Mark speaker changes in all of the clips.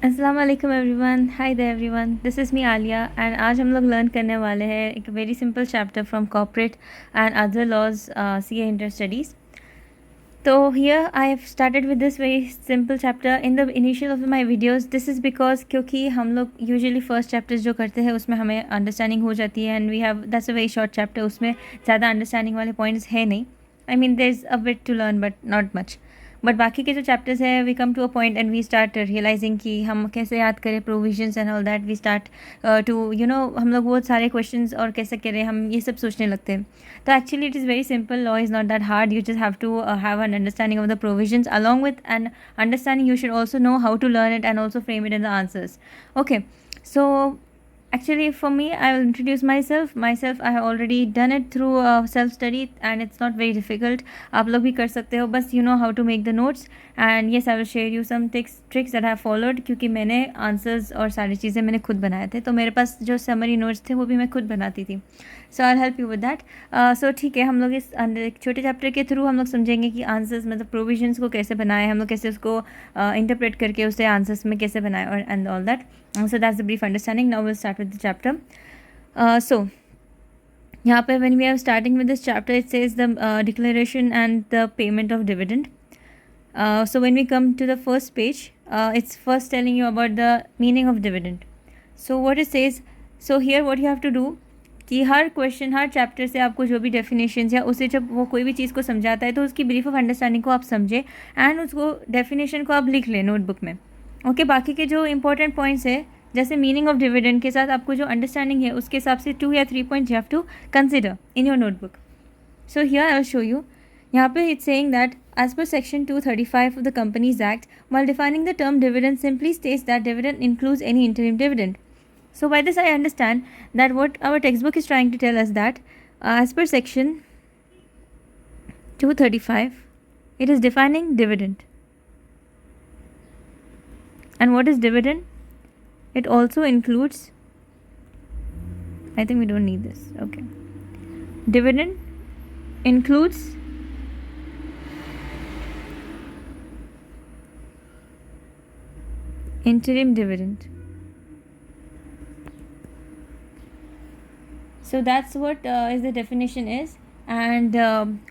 Speaker 1: अस्सलाम वालेकुम everyone, hi there everyone, this is me Alia and आज हम लोग लर्न करने वाले हैं एक very simple chapter from corporate and other laws CA inter studies. तो here I have started with this very simple chapter in the initial of my videos. This is because क्योंकि हम लोग यूजुअली फर्स्ट चैप्टर्स जो करते हैं उसमें हमें understanding हो जाती है and we have that's a very short chapter. उसमें ज़्यादा अंडरस्टैंडिंग वाले पॉइंट्स है नहीं. I mean there is a bit to learn but not much. But बाकी के जो चैप्टर्स है we come to a point and we start realising कि हम कैसे याद करें provisions and all that. We start to हम लोग वो सारे क्वेश्चंस और कैसे करें हम ये सब सोचने लगते हैं. तो actually it is very simple. Law is not that hard. You just have to have an understanding of the provisions. Along with an understanding you should also know how to learn it and also frame it in the answers. Okay, so actually for me I will introduce myself. I have already done it through self study and it's not very difficult. आप लोग भी कर सकते हो, बस you know how to make the notes. and yes, I will share you some tricks that I have followed क्योंकि मैंने answers और सारी चीज़ें मैंने खुद बनाए थे. तो मेरे पास जो समरी नोट्स थे वो भी मैं खुद बनाती थी. So I help you with that. So ठीक है, हम लोग इस एक छोटे चैप्टर के थ्रू हम लोग समझेंगे कि आंसर्स मतलब प्रोविजंस को कैसे बनाए, हम लोग कैसे उसको इंटरप्रेट करके उसे आंसर्स में कैसे बनाए और and all that. So that's the brief understanding. Now we'll start with the chapter. So यहाँ पे when we are starting with this chapter, it says the declaration and the payment of dividend. So when we come to the first page, it's first telling you about the meaning of dividend. So what it says, so here what you have to do कि हर question हर chapter से आपको जो भी definitions या उसे जब वो कोई भी चीज़ को समझाता है तो उसकी ब्रीफ ऑफ अंडरस्टैंडिंग को आप समझे एंड उसको डेफिनेशन को आप लिख लें नोटबुक में. ओके, बाकी के जो इंपॉर्टेंट पॉइंट्स है जैसे मीनिंग ऑफ डिविडेंड के साथ आपको जो अंडरस्टैंडिंग है उसके हिसाब से 2 या 3 points you have to consider in your notebook. So here I will show you. यहाँ पे it's saying that as per section 235 of the Companies Act, while defining the term dividend simply states that dividend includes any interim dividend. So by this I understand that what our textbook is trying to tell us that as per section 235 it is defining dividend. And what is dividend? It also includes, I think we don't need this. Okay, dividend includes interim dividend. So that's what is the definition is. And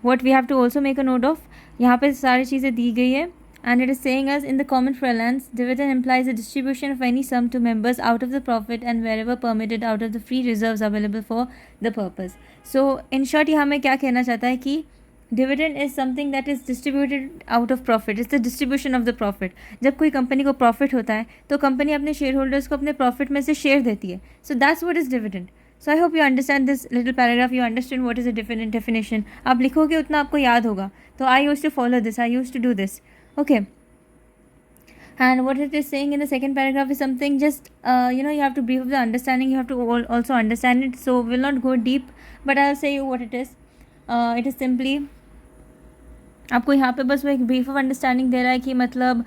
Speaker 1: what we have to also make a note of, यहाँ पे सारी चीज़ें दी गई है. And it is saying us in the common parlance, dividend implies a distribution of any sum to members out of the profit and wherever permitted out of the free reserves available for the purpose. So in short यहाँ में क्या कहना चाहता है कि dividend is something that is distributed out of profit. It's the distribution of the profit. जब कोई company को प्रॉफिट होता है तो कंपनी अपने शेयर होल्डर्स को अपने प्रॉफिट में से शेयर देती है. So that's what is dividend. So I hope you understand this little paragraph. You understand what is a definition. आप लिखोगे उतना आपको याद होगा. तो I use to follow this, I use to do this. Okay, and what it is saying in the second paragraph is something just you have to brief the understanding. You have to also understand it, so we'll not go deep, but I'll say you what it is. It is simply आपको यहाँ पे बस वो एक brief of understanding दे रहा है कि मतलब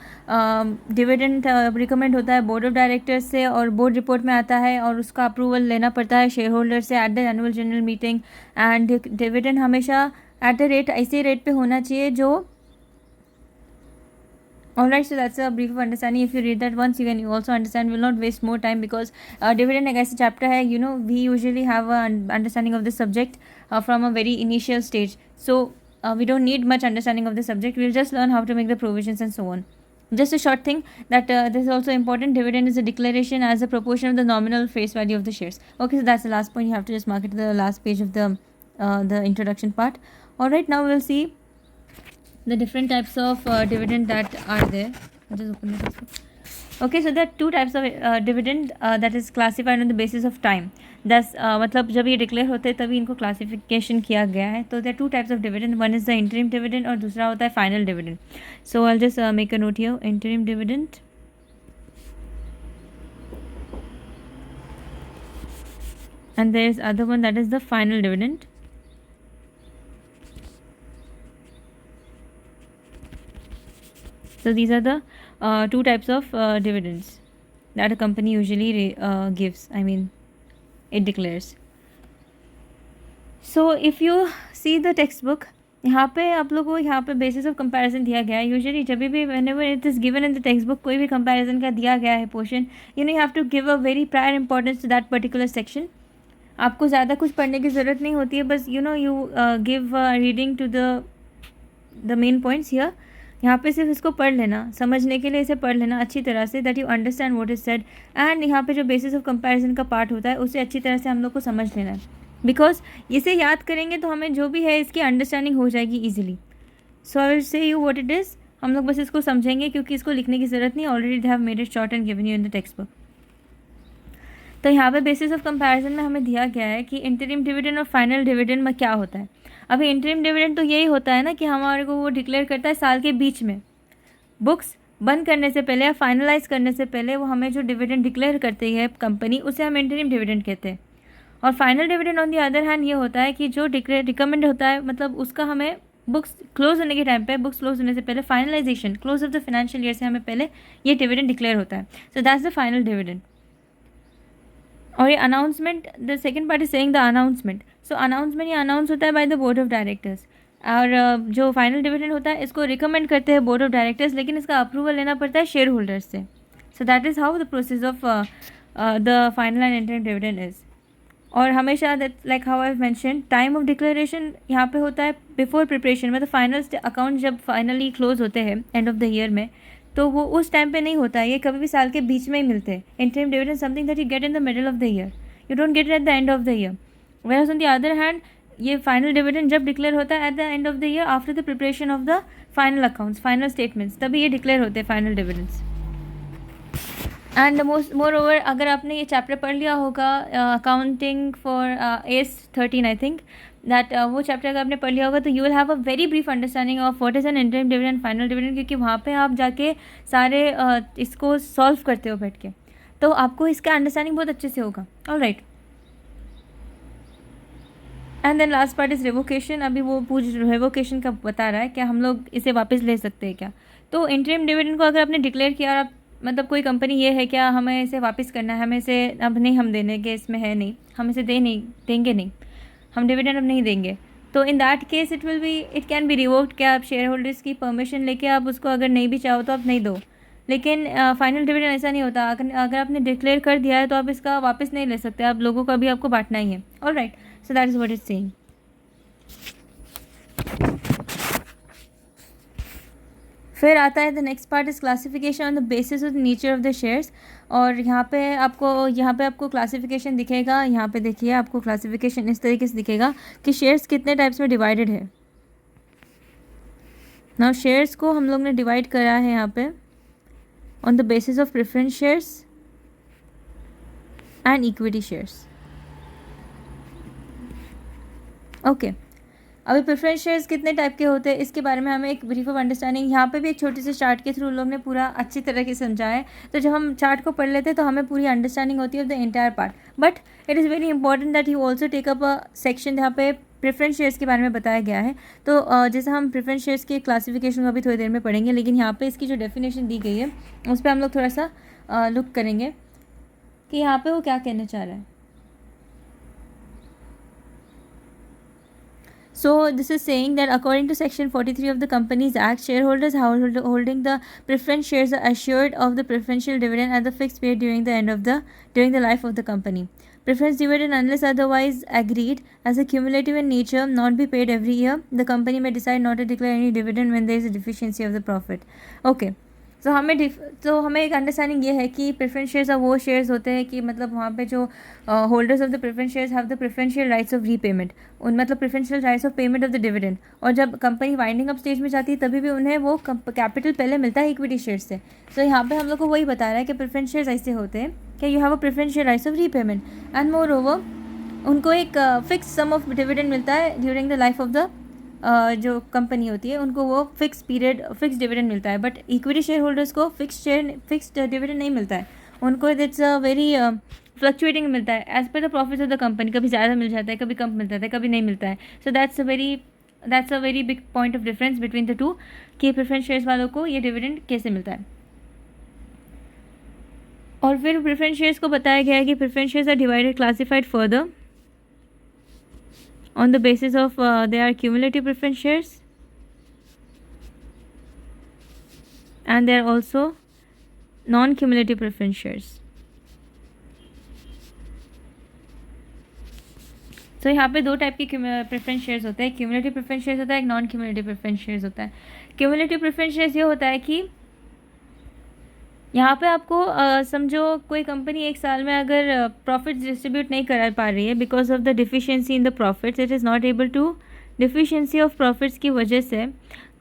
Speaker 1: डिविडेंड रिकमेंड होता है बोर्ड ऑफ डायरेक्टर्स से और बोर्ड रिपोर्ट में आता है और उसका अप्रूवल लेना पड़ता है शेयर होल्डर से at the annual general meeting. And dividend हमेशा एट द रेट ऐसे रेट पे होना चाहिए जो Alright, so that's a brief of understanding. If you read that once, you can also understand. We'll not waste more time because dividend एक ऐसा chapter है, we usually have an understanding of the subject from a very initial stage. So we don't need much understanding of the subject. We'll just learn how to make the provisions and so on. Just a short thing that this is also important. Dividend is a declaration as a proportion of the nominal face value of the shares. Okay, so that's the last point. You have to just mark it to the last page of the introduction part. Alright, now we'll see the different types of dividend that are there. I'll just open it up. Okay, so there are two types of dividend that is classified on the basis of time. Thus मतलब जब ये declare होते हैं तभी इनको classification किया गया है. तो there are two types of dividend. One is the interim dividend और दूसरा होता है final dividend. So I'll just make a note here. Interim dividend and there is other one that is the final dividend. So these are the two types of dividends that a company usually gives. I mean, it declares. So if you see the textbook, यहाँ पे आप लोगों को यहाँ पे basis of comparison दिया गया है. यूजुअली जब भी whenever it is given in the textbook कोई भी कंपैरिजन का दिया गया है portion, you have to give a very prior importance to that particular section. आपको ज़्यादा कुछ पढ़ने की ज़रूरत नहीं होती है, बस you give reading to the main points here. यहाँ पे सिर्फ इसको पढ़ लेना, समझने के लिए इसे पढ़ लेना अच्छी तरह से, that you understand what is said. And यहाँ पे जो बेसिस ऑफ कंपैरिजन का पार्ट होता है उसे अच्छी तरह से हम लोग को समझ लेना है, बिकॉज इसे याद करेंगे तो हमें जो भी है इसकी अंडरस्टैंडिंग हो जाएगी easily. So I will say you what it is. हम लोग बस इसको समझेंगे क्योंकि इसको लिखने की ज़रूरत नहीं, already they have made it short and given you in the text book. तो यहाँ पे बेसिस ऑफ कंपैरिजन में हमें दिया गया है कि इंटरिम डिविडेंड और फाइनल डिविडेंड में क्या होता है. अभी इंटरिम डिविडेंड तो यही होता है ना कि हमारे को वो डिक्लेयर करता है साल के बीच में, बुक्स बंद करने से पहले या फाइनलाइज करने से पहले वो हमें जो डिविडेंड डिक्लेयर करती है कंपनी, उसे हम इंटरिम डिविडेंड कहते हैं. और final dividend on the other hand ये होता है कि जो रिकमेंड होता है, मतलब उसका हमें बुक्स क्लोज होने के टाइम पे, बुक्स क्लोज होने से पहले finalisation close of the financial year से हमें पहले ये डिविडेंड डिक्लेयर होता है. So that's the final dividend. और ये announcement, the second part is saying the announcement. So announcement ये अनाउंस होता है bye the board of directors. और जो फाइनल डिविडेंड होता है इसको रिकमेंड करते हैं बोर्ड ऑफ डायरेक्टर्स, लेकिन इसका अप्रूवल लेना पड़ता है शेयर होल्डर्स से. सो that is how the process of the final and interim dividend is. और हमेशा that like how I mention, time of declaration यहाँ पे होता है बिफोर प्रिपरेशन, मतलब फाइनल अकाउंट जब फाइनली क्लोज होते हैं एंड ऑफ द ईयर में, तो वो उस टाइम पे नहीं होता है, ये कभी भी साल के बीच में ही मिलते हैं. Interim dividend something that you get in the middle of the year, you don't get it at the end of the year. Whereas on the other hand ये फाइनल डिविडेंड जब डिक्लेयर होता है at the end of the year after the preparation of the final accounts, final statements, तभी ये declare होते हैं final dividends. And more over अगर आपने ये चैप्टर पढ़ लिया होगा accounting for AS13 I think that वो चैप्टर अगर आपने पढ़ लिया होगा तो you will have a very brief understanding of what is an interim dividend, final dividend, क्योंकि वहाँ पे आप जाके सारे इसको सॉल्व करते हो बैठ के, तो आपको इसका अंडरस्टैंडिंग बहुत अच्छे से होगा. Alright. And then last part is revocation. अभी वो रिवोकेशन का बता रहा है कि हम लोग इसे वापस ले सकते हैं क्या. तो इंटरिम डिविडेंड को अगर आपने डिक्लेयर किया और आप मतलब कोई कंपनी ये है क्या हमें इसे वापस करना है, हमें इसे अब नहीं हम देने के इसमें है नहीं, हम इसे देंगे नहीं, हम डिविडेंड अब नहीं देंगे, तो in that case it can be revoked. क्या आप शेयर होल्डर्स की परमिशन लेके आप उसको अगर नहीं भी चाहो तो आप नहीं दो. लेकिन फाइनल डिविडेंड ऐसा नहीं होता. अगर आपने डिक्लेयर कर दिया है तो आप इसका वापस नहीं ले सकते, आप लोगों का भी आपको बांटना ही है. Alright. So that is what is saying. फिर आता है the next part is classification on the basis of the nature of the shares. और यहाँ पे आपको क्लासिफिकेशन दिखेगा. यहाँ पे देखिए आपको क्लासिफिकेशन इस तरीके से दिखेगा कि शेयर्स कितने टाइप्स में डिवाइडेड है. नाउ शेयर्स को हम लोग ने डिवाइड करा है यहाँ पे on the basis of preference shares and equity shares. Okay. अभी प्रेफरेंस शेयर्स कितने टाइप के होते हैं इसके बारे में हमें एक ब्रीफ ऑफ अंडरस्टैंडिंग यहाँ पे भी एक छोटे से चार्ट के थ्रू लोग ने पूरा अच्छी तरह से समझाया है. तो जब हम चार्ट को पढ़ लेते हैं तो हमें पूरी अंडरस्टैंडिंग होती है of the entire part. But it is very important that you also take up a section जहाँ पे प्रेफरेंस शेयर्स के बारे में बताया गया है. तो जैसे हम प्रेफरेंस शेयर्स के क्लासिफिकेशन को अभी थोड़ी देर में पढ़ेंगे, लेकिन यहाँ पे इसकी जो डेफिनेशन दी गई है उस पर हम लोग थोड़ा सा लुक करेंगे कि यहाँ पे वो क्या कहना चाह रहा है. So this is saying that according to section 43 of the Companies Act, shareholders holding the preference shares are assured of the preferential dividend at the fixed period during the life of the company. Preference dividend, unless otherwise agreed, as a cumulative in nature, not be paid every year. The company may decide not to declare any dividend when there is a deficiency of the profit. Okay. तो हमें एक understanding ये है कि preference shares वो shares होते हैं कि मतलब वहाँ पे जो holders of the preference shares have the preferential rights of repayment, उन मतलब preferential rights of payment of the dividend. और जब कंपनी वाइंडिंग अप स्टेज में जाती है तभी भी उन्हें वो कैपिटल पहले मिलता है इक्विटी शेयर्स से. तो यहाँ पे हम लोग को वही बता रहा है कि प्रेफरेंस शेयर्स ऐसे होते हैं कि you have a preferential rights of repayment and more over उनको एक फिक्स सम ऑफ डिविडेंड मिलता है during the life of the जो कंपनी होती है, उनको वो फिक्स डिविडेंड मिलता है. बट इक्विटी शेयर होल्डर्स को फिक्स्ड डिविडेंड नहीं मिलता है, उनको इट्स अ वेरी फ्लक्चुएटिंग मिलता है as per the profits of the company. कभी ज़्यादा मिल जाता है, कभी कम मिलता है, कभी नहीं मिलता है. So that's a very big point of difference between the two कि प्रेफरेंस शेयर्स वालों को ये डिविडेंड कैसे मिलता है. और फिर प्रेफरेंस शेयर्स को बताया गया है कि preference shares are divided classified further on the basis of they are cumulative preference shares, and they are also non-cumulative preference shares. तो यहाँ पे दो टाइप के प्रेफरेंस शेयर्स होते हैं, क्यूमुलेटिव प्रेफरेंस शेयर्स होता है, एक नॉन क्यूमुलेटिव प्रेफरेंस शेयर्स होता है. क्यूमुलेटिव प्रेफरेंस शेयर्स ये होता है कि यहाँ पे आपको समझो कोई कंपनी एक साल में अगर प्रॉफिट डिस्ट्रीब्यूट नहीं कर पा रही है because of the deficiency in the profits, it is not able to, deficiency of profits की वजह से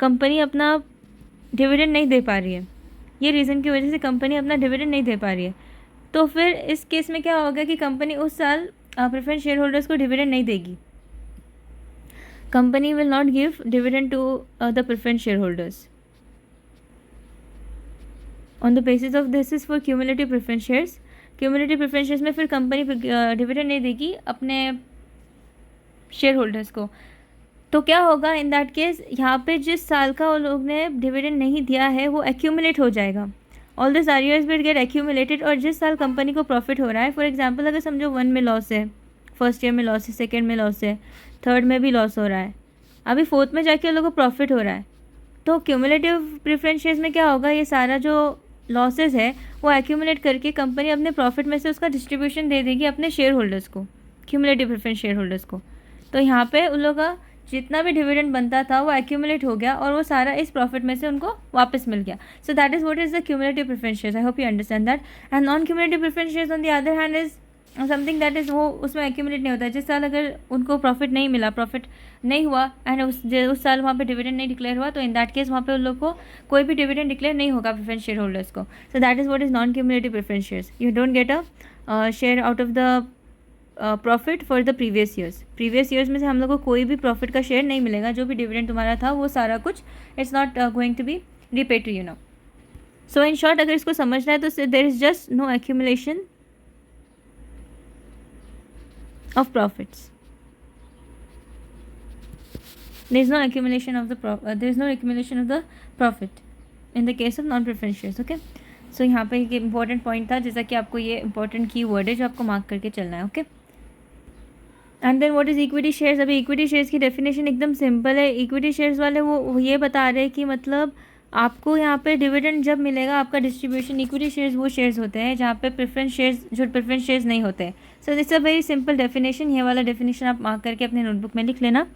Speaker 1: कंपनी अपना डिविडेंड नहीं दे पा रही है, ये रीज़न की वजह से कंपनी अपना डिविडेंड नहीं दे पा रही है. तो फिर इस केस में क्या होगा कि कंपनी उस साल प्रेफरेंस शेयर होल्डर्स को डिविडेंड नहीं देगी. Company will not give dividend to the preference share holders on the basis of this is for cumulative preference shares. Cumulative preference shares में फिर कंपनी डिविडेंड नहीं देगी अपने शेयर होल्डर्स को. तो क्या होगा इन दैट केस, यहाँ पे जिस साल का उन लोग ने डिविडेंड नहीं दिया है वो एक्यूमुलेट हो जाएगा. All this arrears will get accumulated. और जिस साल कंपनी को प्रॉफिट हो रहा है, फॉर एग्जांपल अगर समझो 1 में लॉस है, फर्स्ट ईयर में लॉस है, सेकेंड में लॉस है, थर्ड में भी लॉस हो रहा है, अभी फोर्थ में जाके उन लोगों को प्रॉफिट हो रहा है, तो क्यूमुलेटिव प्रेफरेंस शेयर्स में क्या होगा, ये सारा जो लॉसेस है वो एक्यूमुलेट करके कंपनी अपने प्रॉफिट में से उसका डिस्ट्रीब्यूशन दे देगी अपने शेयर होल्डर्स को, क्यूमुलेटिव प्रेफरेंस शेयर होल्डर्स को. तो यहाँ पे उन लोगों का जितना भी डिविडेंड बनता था वो एक्यूमुलेट हो गया और वो सारा इस प्रॉफिट में से उनको वापस मिल गया. सो that is what is the cumulative preference shares. I hope you understand that. And non cumulative preference shares on the other hand is something that is, वो उसमें एक्यूमुलेट नहीं होता है. जिस साल अगर उनको प्रॉफिट नहीं मिला, प्रॉफिट नहीं हुआ एंड उस साल वहाँ पे डिविडेंड नहीं डिक्लेयर हुआ, तो इन दैट केस वहाँ पे उन लोग को कोई भी डिविडेंड डिक्लेयर नहीं होगा प्रेफरेंस शेयर होल्डर्स को. सो that is what is non cumulative preference shares. You don't get a share out of the profit for the previous years में से हम लोग को कोई भी प्रॉफिट का शेयर नहीं मिलेगा. जो भी डिविडेंड तुम्हारा था वो सारा कुछ it's not going to be repaid to you now. So in short अगर इसको समझना है तो there is just no accumulation of profits. there is no accumulation of the profit in the case of non preference shares. okay, so यहाँ पे एक important point था, जैसा कि आपको ये इंपॉर्टेंट की वर्ड है जो आपको मार्क करके चलना है. Okay, and then what is equity shares. अभी इक्विटी शेयर्स की डेफिनेशन एकदम सिंपल है. इक्विटी शेयर्स वाले वो ये बता रहे हैं कि मतलब आपको यहाँ पे डिविडेंड जब मिलेगा आपका डिस्ट्रीब्यूशन. इक्विटी शेयर्स वो शेयर्स होते हैं जहाँ पे प्रेफरेंस शेयर्स नहीं होते हैं. So this a very simple definition. ये वाला डेफिनेशन आप मार्क करके अपने नोटबुक में लिख लेना.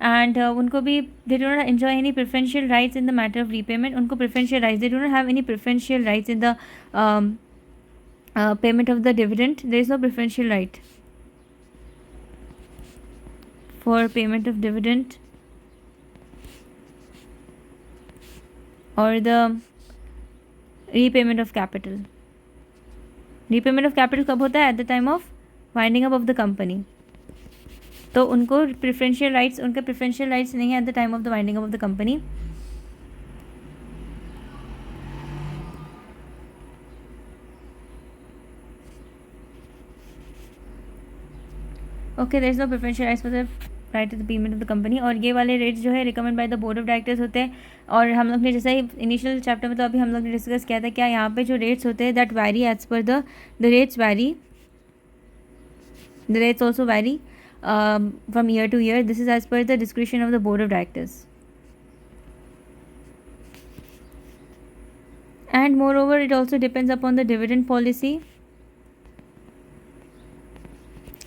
Speaker 1: एंड उनको भी they do not enjoy any preferential rights in the matter of repayment. उनको preferential rights, they do not have any preferential rights in the payment of the dividend. There is no preferential right for payment of dividend or the repayment of capital. repayment of capital कब होता है? at the time of winding up of the company. तो उनको preferential rights, उनके preferential rights नहीं है at the time of the winding of the company. Okay, there is no preferential rights for the right to the payment of the company. और ये वाले rates जो है recommend by the board of directors होते हैं. और हम लोग ने जैसा ही इनिशियल चैप्टर में तो अभी हम लोग ने डिस्कस किया था, क्या यहाँ पे जो रेट्स होते हैं that vary as per the rates vary, the rates also vary from year to year. This is as per the discretion of the board of directors. And moreover, it also depends upon the dividend policy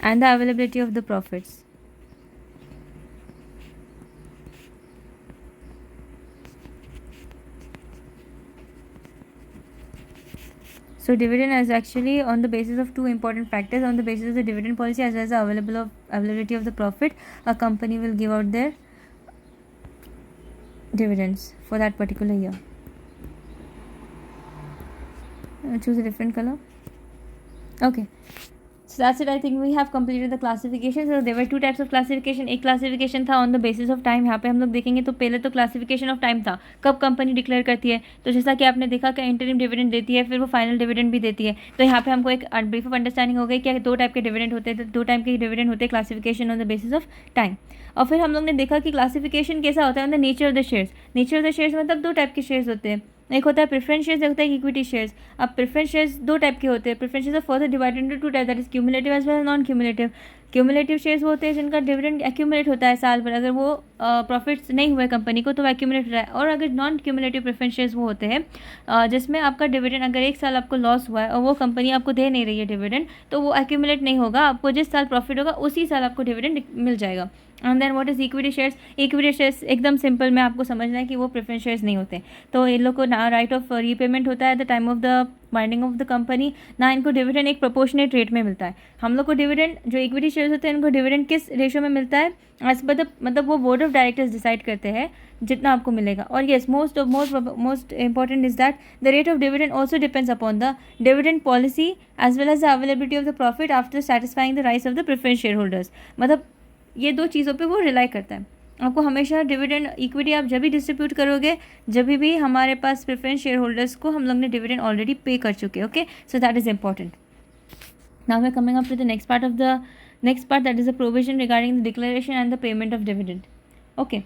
Speaker 1: and the availability of the profits. So dividend is actually on the basis of two important factors. On the basis of the dividend policy as well as the availability of the profit, a company will give out their dividends for that particular year. Choose a different color. Okay, so that's it. I think we have completed the classification. So there were two types of classification. एक classification था on the basis of time. यहाँ पे हम लोग देखेंगे तो पहले तो classification of time था, कब कंपनी डिक्लेयर करती है. तो जैसा कि आपने देखा कि इंटरिम डिविडेंड देती है, फिर वो फाइनल डिविडेंड भी देती है. तो यहाँ पे हमको एक ब्रीफ ऑफ अंडरस्टैंडिंग हो गई कि दो टाइप के डिविडेंड होते हैं. तो दो टाइप के डिविडेंड होते हैं, classification on the basis of time. और फिर हम लोग ने देखा कि क्लासिफिकेशन कैसा होता है on the nature of the shares. Nature of the shares मतलब दो टाइप के शेयर्स होते हैं. एक होता है प्रेफरेंस शेयर्स, एक होता है इक्विटी शेयर्स। अब प्रेफरेंस शेयर्स दो टाइप के होते हैं। Preference shares are further divided into two type, that is cumulative as well as non cumulative. Cumulative shares वो होते हैं जिनका डिविडेंड एक्यूमुलेट होता है साल भर, अगर वो प्रॉफिट्स नहीं हुए कंपनी को तो वो एक्यूमुलेट हो रहा है। और अगर नॉन क्यूमुलेटिव प्रेफरेंस शेयर्स वो होते हैं जिसमें आपका डिविडेंड, अगर एक साल आपको लॉस हुआ है और वो कंपनी आपको दे नहीं रही है डिविडेंड, तो वो एक्यूमुलेट नहीं होगा, आपको जिस साल प्रॉफिट होगा उसी साल आपको डिविडेंड मिल जाएगा। And then what is equity shares? Equity shares एकदम सिंपल में आपको समझना है कि वो प्रेफरेंस शेयर्स नहीं होते। तो इन लोग को ना राइट ऑफ रीपेमेंट होता है at the time of the binding of the company, ना इनको डिविडेंड एक प्रोपोर्शनेट रेट में मिलता है। हम लोग को डिविडेंड, जो इक्विटी शेयर्स होते हैं इनको डिविडेंड किस रेशियो में मिलता है? एज पर द, मतलब वो बोर्ड ऑफ डायरेक्टर्स डिसाइड करते हैं जितना आपको मिलेगा। और yes, most important is that the rate of dividend also depends upon the dividend policy as well as the availability of the profit after satisfying the rights of the preference share holders. मतलब ये दो चीज़ों पे वो rely करता है। आपको हमेशा डिविडेंड, इक्विटी आप जब भी डिस्ट्रीब्यूट करोगे, जब भी हमारे पास प्रेफरेंस शेयर होल्डर्स को हम लोग ने डिविडेंड ऑलरेडी पे कर चुके। Okay, so that is important. Now we are coming up to the next part that is the provision regarding the declaration and the payment of dividend. Okay,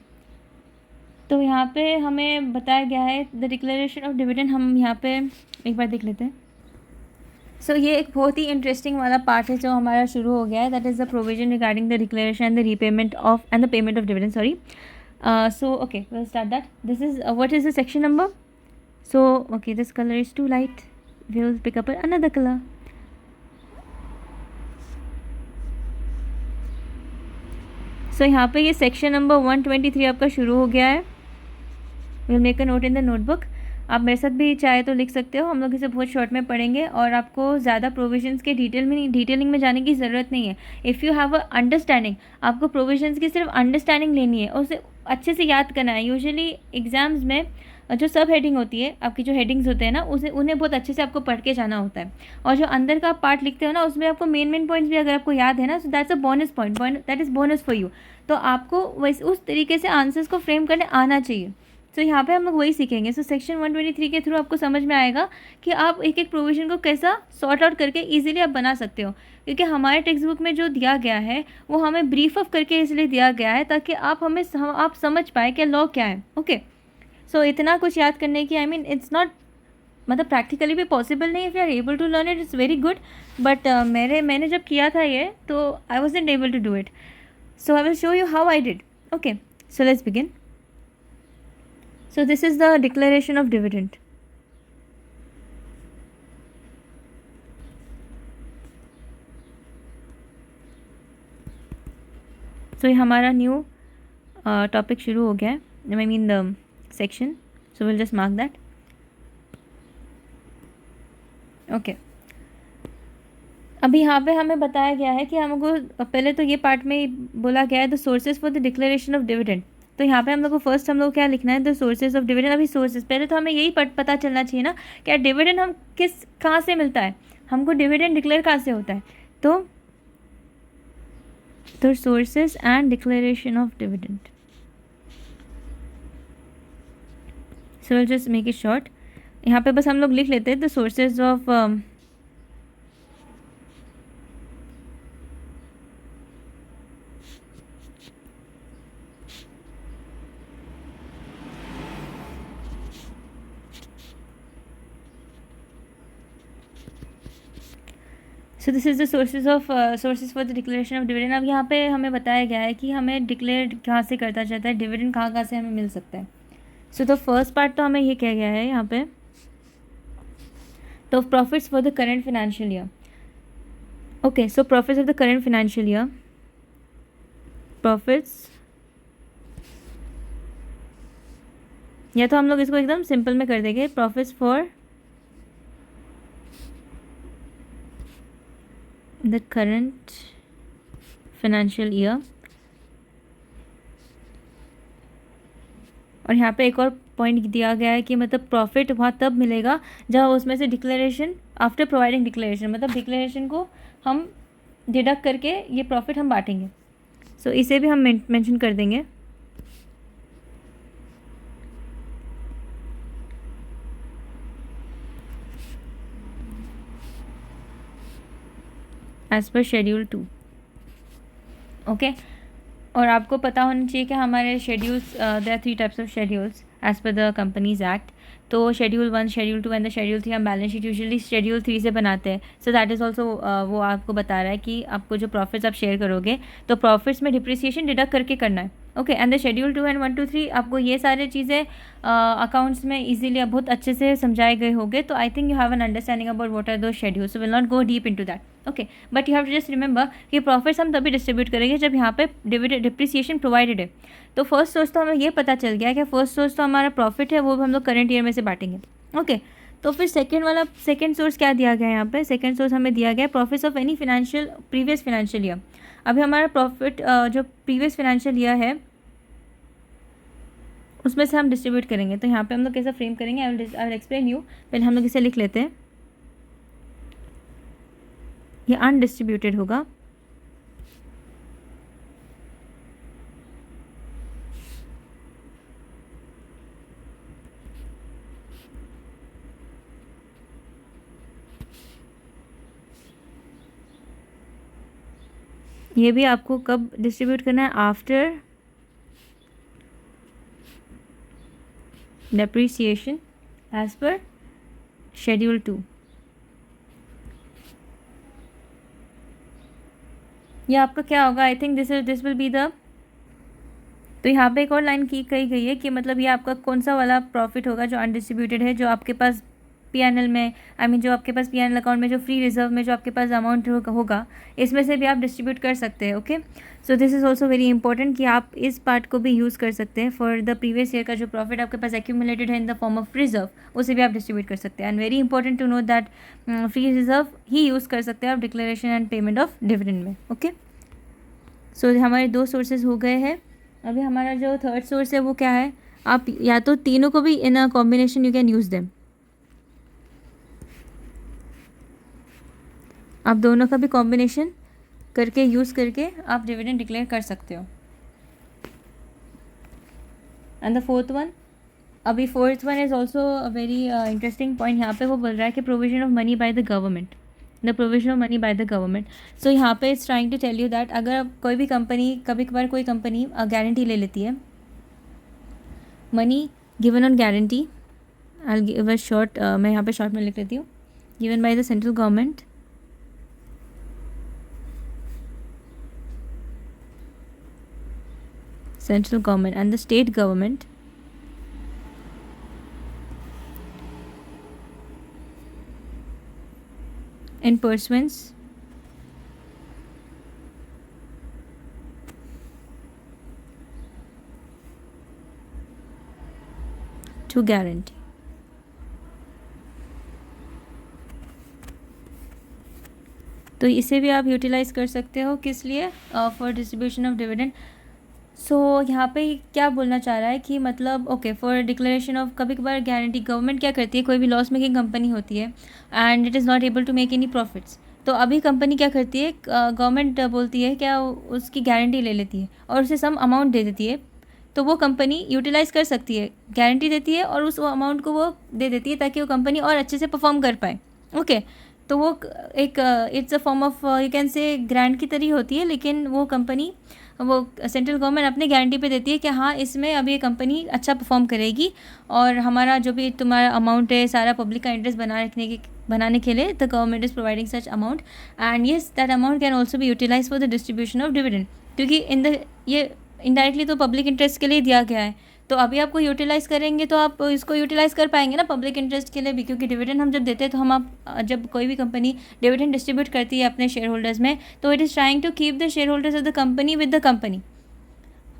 Speaker 1: तो यहाँ पे हमें बताया गया है द डिक्लेरेशन ऑफ डिविडेंड। हम यहाँ पे एक बार देख लेते हैं। सो ये एक बहुत ही इंटरेस्टिंग वाला पार्ट है जो हमारा शुरू हो गया है, that is the provision regarding the declaration and the repayment of and the payment of dividend, sorry. So okay, we'll start that. This is what is the section number? So okay, this color is too light, we will pick up another color. So यहाँ पे ये section number 123 आपका शुरू हो गया है। we'll make a note in the notebook. आप मेरे साथ भी चाहे तो लिख सकते हो, हम लोग इसे बहुत शॉर्ट में पढ़ेंगे और आपको ज़्यादा प्रोविजंस के डिटेलिंग में जाने की ज़रूरत नहीं है। If you have a understanding, आपको प्रोविजंस की सिर्फ अंडरस्टैंडिंग लेनी है और उसे अच्छे से याद करना है। यूजुअली एग्जाम्स में जो सब हेडिंग होती है, आपकी जो हेडिंग्स होते हैं ना, उन्हें बहुत अच्छे से आपको पढ़ के जाना होता है। और जो अंदर का पार्ट लिखते हो ना, उसमें आपको मेन पॉइंट्स भी अगर आपको याद है ना, so that's a bonus point, that is bonus for you. तो आपको वैसे उस तरीके से आंसर्स को फ्रेम करने आना चाहिए। तो यहाँ पे हम लोग वही सीखेंगे। सो सेक्शन 123 के थ्रू आपको समझ में आएगा कि आप एक एक प्रोविजन को कैसा सॉर्ट आउट करके इजीली आप बना सकते हो, क्योंकि हमारे टेक्स्ट बुक में जो दिया गया है वो हमें ब्रीफ अप करके इसलिए दिया गया है ताकि आप समझ पाए कि लॉ क्या है। ओके, सो इतना कुछ याद करने की, आई मीन इट्स नॉट, मतलब प्रैक्टिकली भी पॉसिबल नहीं। If you are able to learn it, it's very good, but मैंने जब किया था ये तो I wasn't able to do it. So I will show you how I did. Okay, so let's begin. So this is the declaration of dividend. So ये हमारा new topic शुरू हो गया है, I mean the section. So will just mark that. Okay, अभी यहाँ पे हमें बताया गया है कि हमको पहले तो ये पार्ट में बोला गया है the sources for the declaration of dividend. तो यहाँ पे हम लोग को फर्स्ट क्या लिखना है, द सोर्सेज ऑफ डिविडेंड. अभी सोर्सेज पहले तो हमें यही पता चलना चाहिए ना क्या डिविडेंड हम कहाँ से मिलता है, हमको डिविडेंड डिक्लेयर कहाँ से होता है. तो sources and declaration of dividend. So will just make it short. यहाँ पे बस हम लोग लिख लेते हैं the sources of so this is the sources for the declaration of dividend. अब यहाँ पे हमें बताया गया है कि हमें डिक्लेयर कहाँ से करता चाहता है, डिविडेंड कहाँ से हमें मिल सकता है. सो द फर्स्ट पार्ट तो हमें ये कहा गया है यहाँ पे, तो profits for the current financial year. Okay, so profits of the current financial year, profits, या तो हम लोग इसको एकदम सिंपल में कर देंगे, profits for the current financial year. और यहाँ पे एक और पॉइंट दिया गया है कि मतलब प्रॉफिट वहाँ तब मिलेगा जब उसमें से डिक्लेरेशन, आफ्टर प्रोवाइडिंग डिक्लेरेशन, मतलब डिक्लेरेशन को हम डिडक्ट करके ये प्रॉफिट हम बांटेंगे. सो इसे भी हम मेंशन कर देंगे. As per schedule 2. ओके, और आपको पता होना चाहिए कि हमारे schedules, there are 3 types of schedules as per the companies act. तो schedule 1, schedule 2 and the schedule 3 हम बैलेंस शीट यूजुअली शेड्यूल 3 से बनाते हैं। सो दैट इज़ ऑल्सो, वो आपको बता रहा है कि आपको जो प्रॉफिट्स आप शेयर करोगे तो प्रॉफिट्स में डिप्रिसिएशन डिडक्ट करके करना है। Okay, and the schedule 2 and 1 2 3 आपको ये सारे चीज़ें अकाउंट्स में इजीली बहुत अच्छे से समझाए गए होंगे। तो I think you have an understanding about what are those schedule, so will not go deep into that. Okay, but you have to just remember कि प्रॉफिट्स हम तभी डिस्ट्रीब्यूट करेंगे जब यहाँ पे डिप्रिसिएशन प्रोवाइडेड है। तो फर्स्ट सोर्स तो हमें ये पता चल गया कि फर्स्ट सोर्स तो हमारा प्रॉफिट है, वो हम लोग करंट ईयर में से बांटेंगे। ओके, तो फिर सेकंड सोर्स क्या दिया गया है यहाँ पे? सेकंड सोर्स हमें दिया गया है profits of any previous financial year. अभी हमारा प्रॉफिट जो प्रीवियस फिनेंशियल ईयर है उसमें से हम डिस्ट्रीब्यूट करेंगे। तो यहाँ पे हम लोग कैसा फ्रेम करेंगे, आई विल एक्सप्लेन यू। पहले हम लोग इसे लिख लेते हैं, ये अनडिस्ट्रीब्यूटेड होगा। ये भी आपको कब डिस्ट्रीब्यूट करना है? After depreciation as per schedule 2। ये आपका क्या होगा? I think this will be the, तो यहाँ पे एक और लाइन की कही गई है कि मतलब ये आपका कौन सा वाला प्रॉफिट होगा जो अनडिस्ट्रीब्यूटेड है, जो आपके पास पीएनएल में, आई मीन जो आपके पास पीएनएल अकाउंट में जो फ्री रिजर्व में जो आपके पास अमाउंट होगा, इसमें से भी आप डिस्ट्रीब्यूट कर सकते हैं। Okay, so this is also very important कि आप इस पार्ट को भी यूज़ कर सकते हैं फॉर द प्रीवियस ईयर का जो प्रॉफिट आपके पास एक्यूमुलेटेड है in the form of reserve, उसे भी आप डिस्ट्रीब्यूट कर सकते हैं। And very important to know that free reserve ही यूज़ कर सकते हैं आप declaration and payment of dividend में। ओके, सो हमारे 2 सोर्सेज हो गए हैं। अभी हमारा जो थर्ड सोर्स है वो क्या है? आप या तो तीनों को भी in a combination you can use them, आप दोनों का भी कॉम्बिनेशन करके यूज़ करके आप डिविडेंड डिक्लेयर कर सकते हो। And the fourth one is also a very interesting point. यहाँ पे वो बोल रहा है कि provision of money by the government, the provision of money by the government. So यहाँ पे it's trying to tell you that अगर कोई भी कंपनी, कभी कभार कोई कंपनी गारंटी ले लेती है, money given on guarantee, I will give a short, मैं यहाँ पे शॉर्ट में लिख लेती हूँ, given by the central government and the state government in pursuance to guarantee। तो इसे भी आप यूटिलाइज़ कर सकते हो, किस लिए? For distribution of dividend. So यहाँ पे क्या बोलना चाह रहा है कि मतलब ओके, फॉर डिक्लेरेशन ऑफ, कभी कभार गारंटी गवर्नमेंट क्या करती है, कोई भी लॉस मेकिंग कंपनी होती है and it is not able to make any profits, तो अभी कंपनी क्या करती है, गवर्नमेंट बोलती है क्या, उसकी गारंटी ले लेती है और उसे सम अमाउंट दे देती है। तो वो कंपनी यूटिलाइज़ कर सकती है, गारंटी देती है और उस अमाउंट को वो दे देती है ताकि वो कंपनी और अच्छे से परफॉर्म कर पाए। ओके, तो वो एक it's a form of, you can say grant की तरह होती है, लेकिन वो कंपनी, वो सेंट्रल गवर्नमेंट अपनी गारंटी पे देती है कि हाँ इसमें अभी ये कंपनी अच्छा परफॉर्म करेगी और हमारा जो भी तुम्हारा अमाउंट है सारा पब्लिक का इंटरेस्ट बनाने के लिए the government is providing such amount and yes that amount can also be utilise for the distribution of dividend, क्योंकि ये इनडायरेक्टली तो पब्लिक इंटरेस्ट के लिए दिया गया है। तो अभी आपको यूटिलाइज़ करेंगे तो आप इसको यूटिलाइज़ कर पाएंगे ना पब्लिक इंटरेस्ट के लिए भी, क्योंकि डिविडेंड हम जब देते हैं तो जब कोई भी कंपनी डिविडेंड डिस्ट्रीब्यूट करती है अपने शेयर होल्डर्स में, तो it is trying to keep the share holders of the company with the company.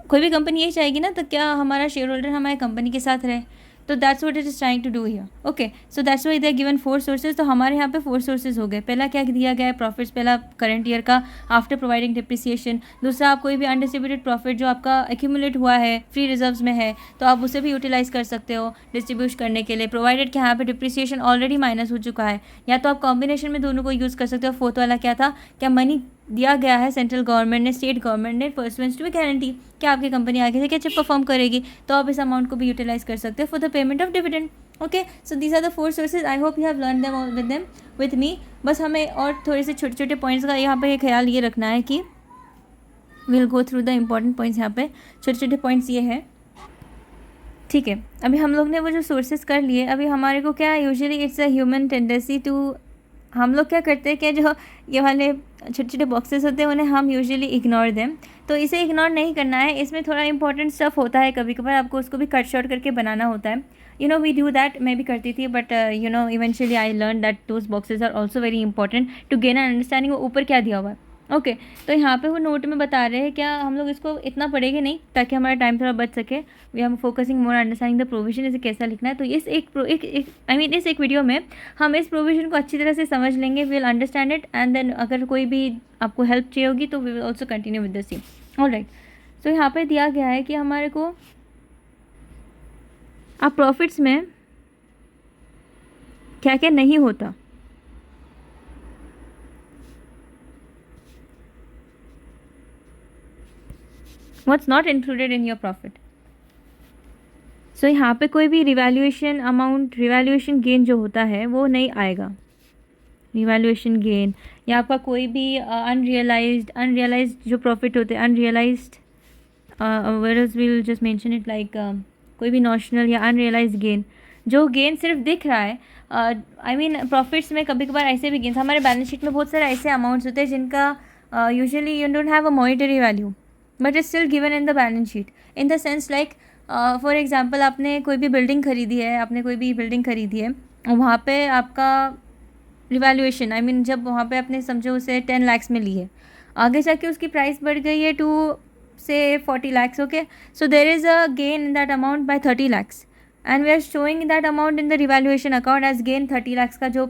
Speaker 1: कोई भी कंपनी यही चाहेगी ना, तो क्या हमारा शेयर होल्डर हमारे कंपनी के साथ रहे, तो that's what it is trying to do here. Okay, so that's why they are given 4 sources. तो हमारे यहाँ पे 4 सोर्सेज हो गए। पहला क्या दिया गया है, प्रॉफिट्स, पहला करंट ईयर का आफ्टर प्रोवाइडिंग डिप्रिसिएशन। दूसरा, आप कोई भी अनडिस्ट्रीब्यूटेड प्रॉफिट जो आपका एक्यूमुलेट हुआ है फ्री रिजर्व्स में है, तो आप उसे भी यूटिलाइज़ कर सकते हो डिस्ट्रीब्यूट करने के लिए, प्रोवाइडेड कि यहाँ पे डिप्रिसिएशन ऑलरेडी माइनस हो चुका है। या तो आप कॉम्बिनेशन में दोनों को यूज़ कर सकते हो। फोर्थ वाला क्या था, क्या मनी दिया गया है सेंट्रल गवर्नमेंट ने, स्टेट गवर्नमेंट ने, परसुएंस टू गारंटी कि आपकी कंपनी आगे से कैसे परफॉर्म करेगी, तो आप इस अमाउंट को भी यूटिलाइज कर सकते हो for the payment of dividend. Okay, so these are the 4 sources. I hope you have learn them with me. बस हमें और थोड़े से छोटे छोटे पॉइंट्स का यहाँ पे ख्याल ये रखना है कि will go through the important points. यहाँ पे छोटे छोटे पॉइंट्स ये है, ठीक है। अभी हम लोग ने वो जो सोर्सेज कर लिए, अभी हमारे को क्या usually it's a human tendency to, हम लोग क्या करते हैं कि जो ये वाले छोटे छोटे बॉक्सेस होते हैं उन्हें हम यूजुअली इग्नोर दें। तो इसे इग्नोर नहीं करना है, इसमें थोड़ा इंपॉर्टेंट स्टफ होता है, कभी कभार आपको उसको भी कट शॉर्ट करके बनाना होता है। वी डू दैट, मैं भी करती थी, but eventually I learn that those boxes are also very important to gain an understanding वो ऊपर क्या दिया हुआ है। ओके तो यहाँ पे वो नोट में बता रहे हैं, क्या हम लोग इसको इतना पढ़ेंगे नहीं ताकि हमारा टाइम थोड़ा बच सके। We are focusing more understanding the provision, इसे कैसा लिखना है। तो इस एक वीडियो में हम इस प्रोविजन को अच्छी तरह से समझ लेंगे, we will understand it, and then अगर कोई भी आपको हेल्प चाहिए होगी तो we will also continue with the same. Alright, तो यहाँ पे दिया गया है कि हमारे को आप प्रॉफिट्स में क्या क्या नहीं होता। What's not included in your profit? सो यहाँ पे कोई भी रिवैल्यूएशन अमाउंट, रिवैल्यूएशन गेन जो होता है वो नहीं आएगा। रिवैल्यूएशन गेन या आपका कोई भी अनरियलाइज्ड जो प्रॉफिट होते हैं, unrealised whereas will just mention it like कोई भी नॉशनल या अनरियलाइज्ड गेन, जो गेन सिर्फ दिख रहा है। आई मीन प्रॉफिट्स में कभी कभार ऐसे भी गेन्स, हमारे बैलेंस शीट में बहुत सारे ऐसे अमाउंट्स होते हैं जिनका usually you don't have a monetary value but is still given in the balance sheet, in the sense like for example आपने कोई भी बिल्डिंग खरीदी है, और वहाँ पे आपका रिवैल्यूएशन, आई मीन जब वहाँ पे आपने समझो उसे 10 lakhs में ली है, आगे जाके उसकी प्राइस बढ़ गई है टू से 40 lakhs, okay. So there is a gain in that amount by 30 lakhs and we are showing that amount in the revaluation account as gain 30 lakhs का जो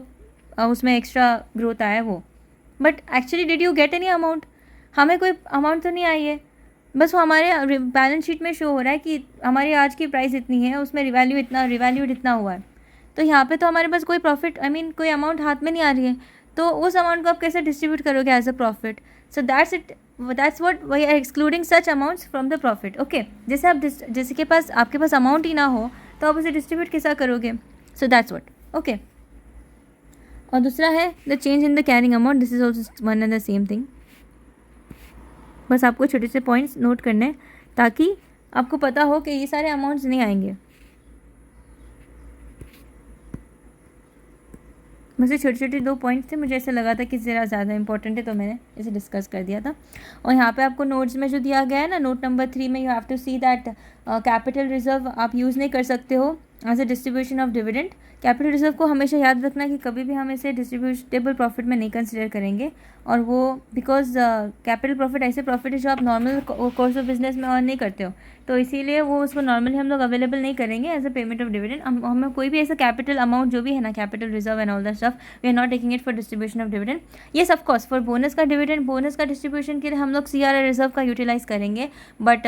Speaker 1: उसमें एक्स्ट्रा ग्रोथ आया है वो। But actually did you get any amount? हमें कोई amount तो नहीं आई है, बस वो हमारे बैलेंस शीट में शो हो रहा है कि हमारी आज की प्राइस इतनी है, उसमें रिवैल्यूड इतना हुआ है। तो यहाँ पे तो हमारे पास कोई प्रॉफिट, आई मीन कोई अमाउंट हाथ में नहीं आ रही है, तो उस अमाउंट को आप कैसे डिस्ट्रीब्यूट करोगे as a profit? So that's it, that's what we are excluding such amounts from the profit. Okay, जैसे के पास आपके पास अमाउंट ही ना हो तो आप उसे डिस्ट्रीब्यूट कैसा करोगे? सो दैट्स व्हाट, ओके। और दूसरा है the change in the carrying amount, this is also one and the same thing. बस आपको छोटे से पॉइंट्स नोट करने हैं ताकि आपको पता हो कि ये सारे अमाउंट्स नहीं आएंगे। बस ये छोटे छोटे 2 पॉइंट्स थे, मुझे ऐसा लगा था कि ज़रा ज़्यादा इंपॉर्टेंट है तो मैंने इसे डिस्कस कर दिया था। और यहाँ पे आपको नोट्स में जो दिया गया है ना, नोट नंबर 3 में, you have to see that capital reserve आप यूज़ नहीं कर सकते हो as a distribution of dividend. Capital reserve को हमेशा याद रखना कि कभी भी हम इसे डिस्ट्रीब्यूटेबल प्रॉफिट में नहीं कंसिडर करेंगे, और वो बिकॉज कैपिटल प्रॉफिट ऐसे प्रॉफिट है जो आप नॉर्मल कोर्स ऑफ बिजनेस में अर्न नहीं करते हो, तो इसीलिए वो उसको नॉर्मली हम लोग अवेलेबल नहीं करेंगे as a payment of dividend. हमें कोई भी ऐसा कैपिटल अमाउंट जो भी है ना, capital reserve and all that stuff, we are not taking it for distribution of dividend. Yes of course for bonus का डिविडेंड, बोनस का डिस्ट्रीब्यूशन के लिए हम लोग CRR रिजर्व का यूटिलाइज करेंगे, बट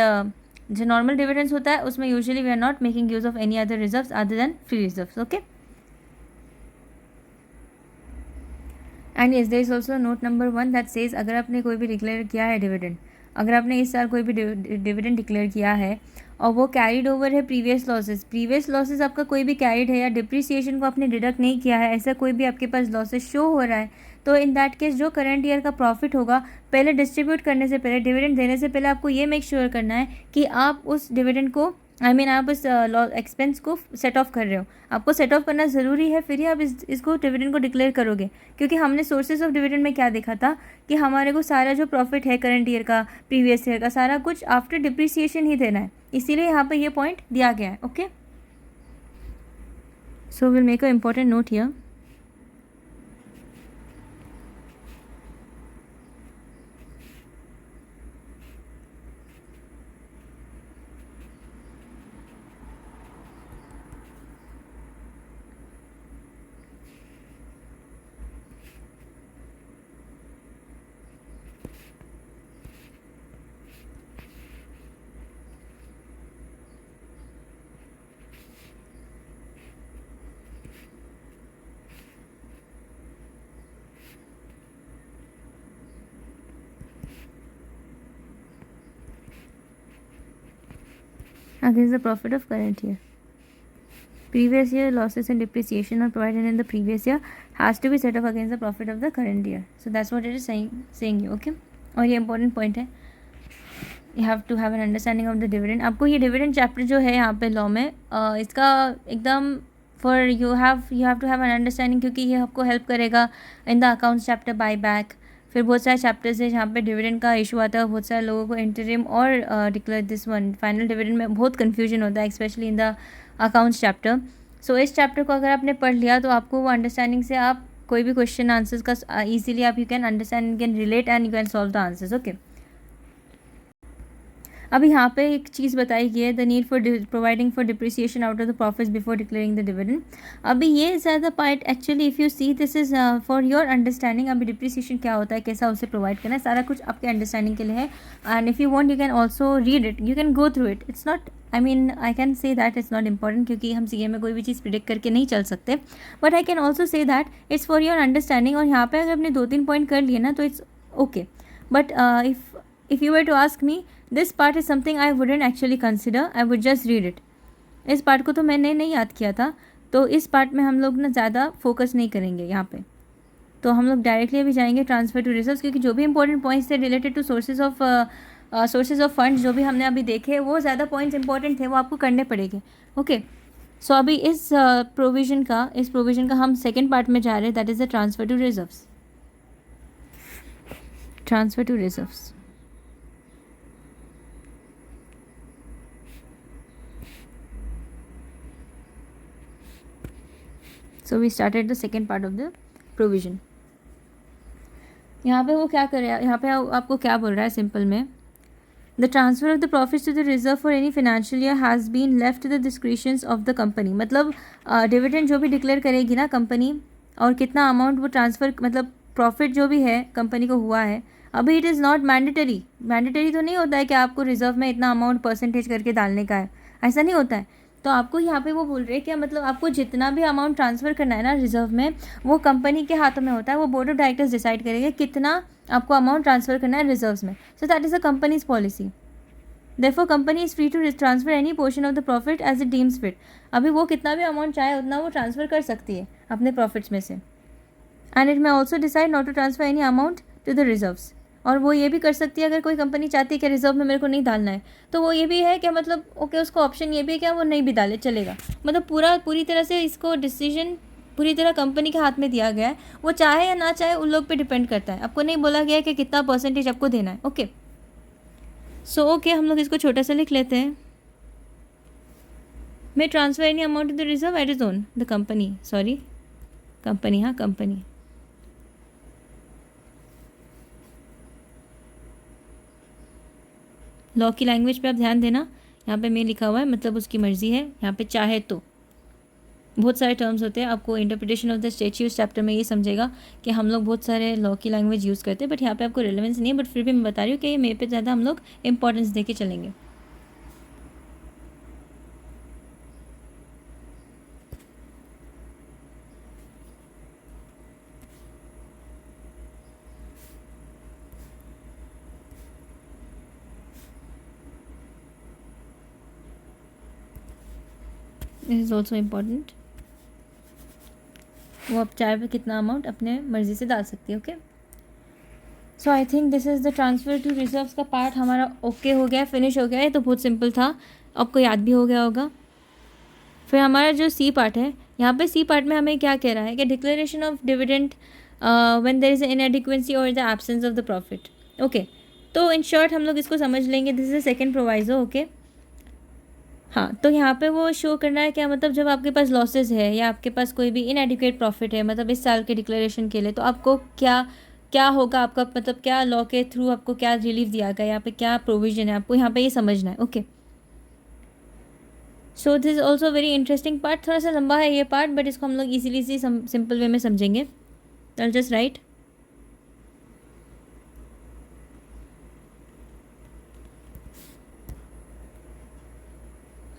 Speaker 1: जो नॉर्मल डिविडेंड्स होता है उसमें usually we are not making use of any other reserves other than free reserves, okay. And yes there is also note number 1 that says, अगर आपने कोई भी डिक्लेयर किया है डिविडेंड, अगर आपने इस साल कोई भी डिविडेंड डिक्लेयर किया है और वो कैरिड ओवर है प्रीवियस लॉसेस आपका कोई भी कैरिड है, या डिप्रिसिएशन को आपने डिडक्ट नहीं किया है, ऐसा कोई भी आपके पास लॉसेस शो हो रहा है, तो इन दैट केस जो करंट ईयर का प्रॉफिट होगा, पहले डिस्ट्रीब्यूट करने से पहले, डिविडेंड देने से पहले आपको ये मेक श्योर करना है कि आप उस डिविडेंड को, आप उस एक्सपेंस को सेट ऑफ कर रहे हो। आपको सेट ऑफ करना ज़रूरी है, फिर ही आप इसको डिविडेंड को डिक्लेयर करोगे। क्योंकि हमने सोर्सेज ऑफ डिविडेंड में क्या देखा था कि हमारे को सारा जो प्रॉफिट है करंट ईयर का, प्रीवियस ईयर का, सारा कुछ आफ्टर डिप्रिसिएशन ही देना है, इसीलिए यहाँ पे ये पॉइंट दिया गया है, okay. So will make a important note here. Against the profit of current year. Previous year losses and depreciation are provided in the previous year has to be set off against the profit of the current year. So that's what it is saying you, okay. और ये important point है, you have to have an understanding of the dividend. आपको ये dividend chapter जो है यहाँ पे law में इसका एकदम for you have to have an understanding, क्योंकि ये आपको हेल्प करेगा in the accounts chapter buy back. फिर बहुत सारे चैप्टर्स है जहाँ पे डिविडेंड का इशू आता है। बहुत सारे लोगों को इंटरिम और declare this one final dividend में बहुत कन्फ्यूजन होता है, specially in the accounts chapter. So इस चैप्टर को अगर आपने पढ़ लिया तो आपको वो अंडरस्टैंडिंग से आप कोई भी क्वेश्चन आंसर्स का ईजिली आप you can understand, you can relate and you can solve the answers. Okay, अभी यहाँ पे एक चीज़ बताई गई है, the need for providing for depreciation out of the profits before declaring the dividend. अभी ये ज़्यादा part actually if you see this is for your understanding. अभी डिप्रिसिएशन क्या होता है, कैसा उसे प्रोवाइड करना है, सारा कुछ आपके अंडरस्टैंडिंग के लिए है। And if you want you can also read it, you can go through it. It's not, I can say that it's not important, क्योंकि हम सीए में कोई भी चीज़ प्रिडिक्ट करके नहीं चल सकते, but I can also say that it's for your understanding. और यहाँ पर अगर आपने 2-3 पॉइंट कर लिए ना तो it's okay, but if you were to ask me, this part is something I wouldn't actually consider, I would just read it। इस पार्ट को तो मैंने नहीं याद किया था, तो इस पार्ट में हम लोग ना ज़्यादा फोकस नहीं करेंगे यहाँ पे। तो हम लोग डायरेक्टली अभी जाएंगे ट्रांसफ़र टू रिजर्व्स, क्योंकि जो भी इंपॉर्टेंट पॉइंट्स थे related to sources of funds जो भी हमने अभी देखे, वो ज़्यादा पॉइंट्स इंपॉर्टेंट थे, वो आपको करने पड़ेंगे। ओके, सो अभी इस प्रोविज़न का हम सेकेंड पार्ट में जा रहे हैं, that is the transfer to reserves. Transfer to reserves, so we started the second part of the provision. यहाँ पे वो क्या कर रहा है, यहाँ पे आपको क्या बोल रहा है सिंपल में, the transfer of the profits to the reserve for any financial year has been left to the discretions of the company. मतलब डिविडेंड जो भी डिक्लेयर करेगी ना कंपनी, और कितना अमाउंट वो ट्रांसफ़र, मतलब प्रॉफिट जो भी है कंपनी को हुआ है, अभी it is not mandatory. Mandatory तो नहीं होता है कि आपको रिजर्व में इतना अमाउंट परसेंटेज करके डालने का है, ऐसा नहीं होता है। तो आपको यहाँ पे वो बोल रहे हैं क्या, मतलब आपको जितना भी अमाउंट ट्रांसफ़र करना है ना रिजर्व में, वो कंपनी के हाथों में होता है। वो बोर्ड ऑफ डायरेक्टर्स डिसाइड करेंगे कितना आपको अमाउंट ट्रांसफ़र करना है रिजर्व्स में। So that is a company's policy. Therefore company is free to transfer any portion of the profit as it deems fit. अभी वो कितना भी अमाउंट चाहे उतना वो ट्रांसफ़र कर सकती है अपने प्रॉफिट्स में से। And it may also decide not to transfer any amount to the reserves. और वो ये भी कर सकती है, अगर कोई कंपनी चाहती है कि रिजर्व में मेरे को नहीं डालना है, तो वो ये भी है कि मतलब ओके, उसको ऑप्शन ये भी है कि वो नहीं भी डाले चलेगा। मतलब पूरी तरह से इसको डिसीजन पूरी तरह कंपनी के हाथ में दिया गया है। वो चाहे या ना चाहे उन लोग पे डिपेंड करता है। आपको नहीं बोला गया है कि कितना परसेंटेज आपको देना है। ओके, सो ओके, हम लोग इसको छोटा सा लिख लेते हैं। May transfer any amount to the reserve at is own the company, sorry company, हाँ कंपनी। लॉ की लैंग्वेज पे आप ध्यान देना, यहाँ पे मैं लिखा हुआ है, मतलब उसकी मर्ज़ी है। यहाँ पे चाहे तो बहुत सारे टर्म्स होते हैं। आपको interpretation of the statute chapter में ये समझेगा कि हम लोग बहुत सारे लॉ की लैंग्वेज यूज़ करते हैं, बट यहाँ पे आपको रिलेवेंस नहीं है, बट फिर भी मैं बता रही हूँ कि ये मेरे पे ज़्यादा हम लोग इंपॉर्टेंस दे के चलेंगे। This is also important. वो आप चाहे पे कितना अमाउंट अपने मर्ज़ी से डाल सकती है। Okay, so I think this is the transfer to reserves का पार्ट हमारा ओके हो गया, फिनिश हो गया है। तो बहुत सिंपल था, आपको याद भी हो गया होगा। फिर हमारा जो सी पार्ट है, यहाँ पे सी पार्ट में हमें क्या कह रहा है कि declaration of dividend when there is inadequacy और the absence of the profit. Okay, तो इन शॉर्ट हम लोग इसको समझ लेंगे। This is the second proviso. Okay, हाँ, तो यहाँ पे वो शो करना है क्या, मतलब जब आपके पास लॉसेस है या आपके पास कोई भी इनएडिक्वेट प्रॉफिट है, मतलब इस साल के डिक्लेरेशन के लिए, तो आपको क्या क्या होगा, आपका मतलब क्या लॉ के थ्रू आपको क्या रिलीफ दिया गया, यहाँ पे क्या प्रोविजन है, आपको यहाँ पे ये समझना है। Okay, so this also very interesting part. थोड़ा सा लंबा है ये पार्ट, बट इसको हम लोग इजीली सी सिंपल वे में समझेंगे। I just right,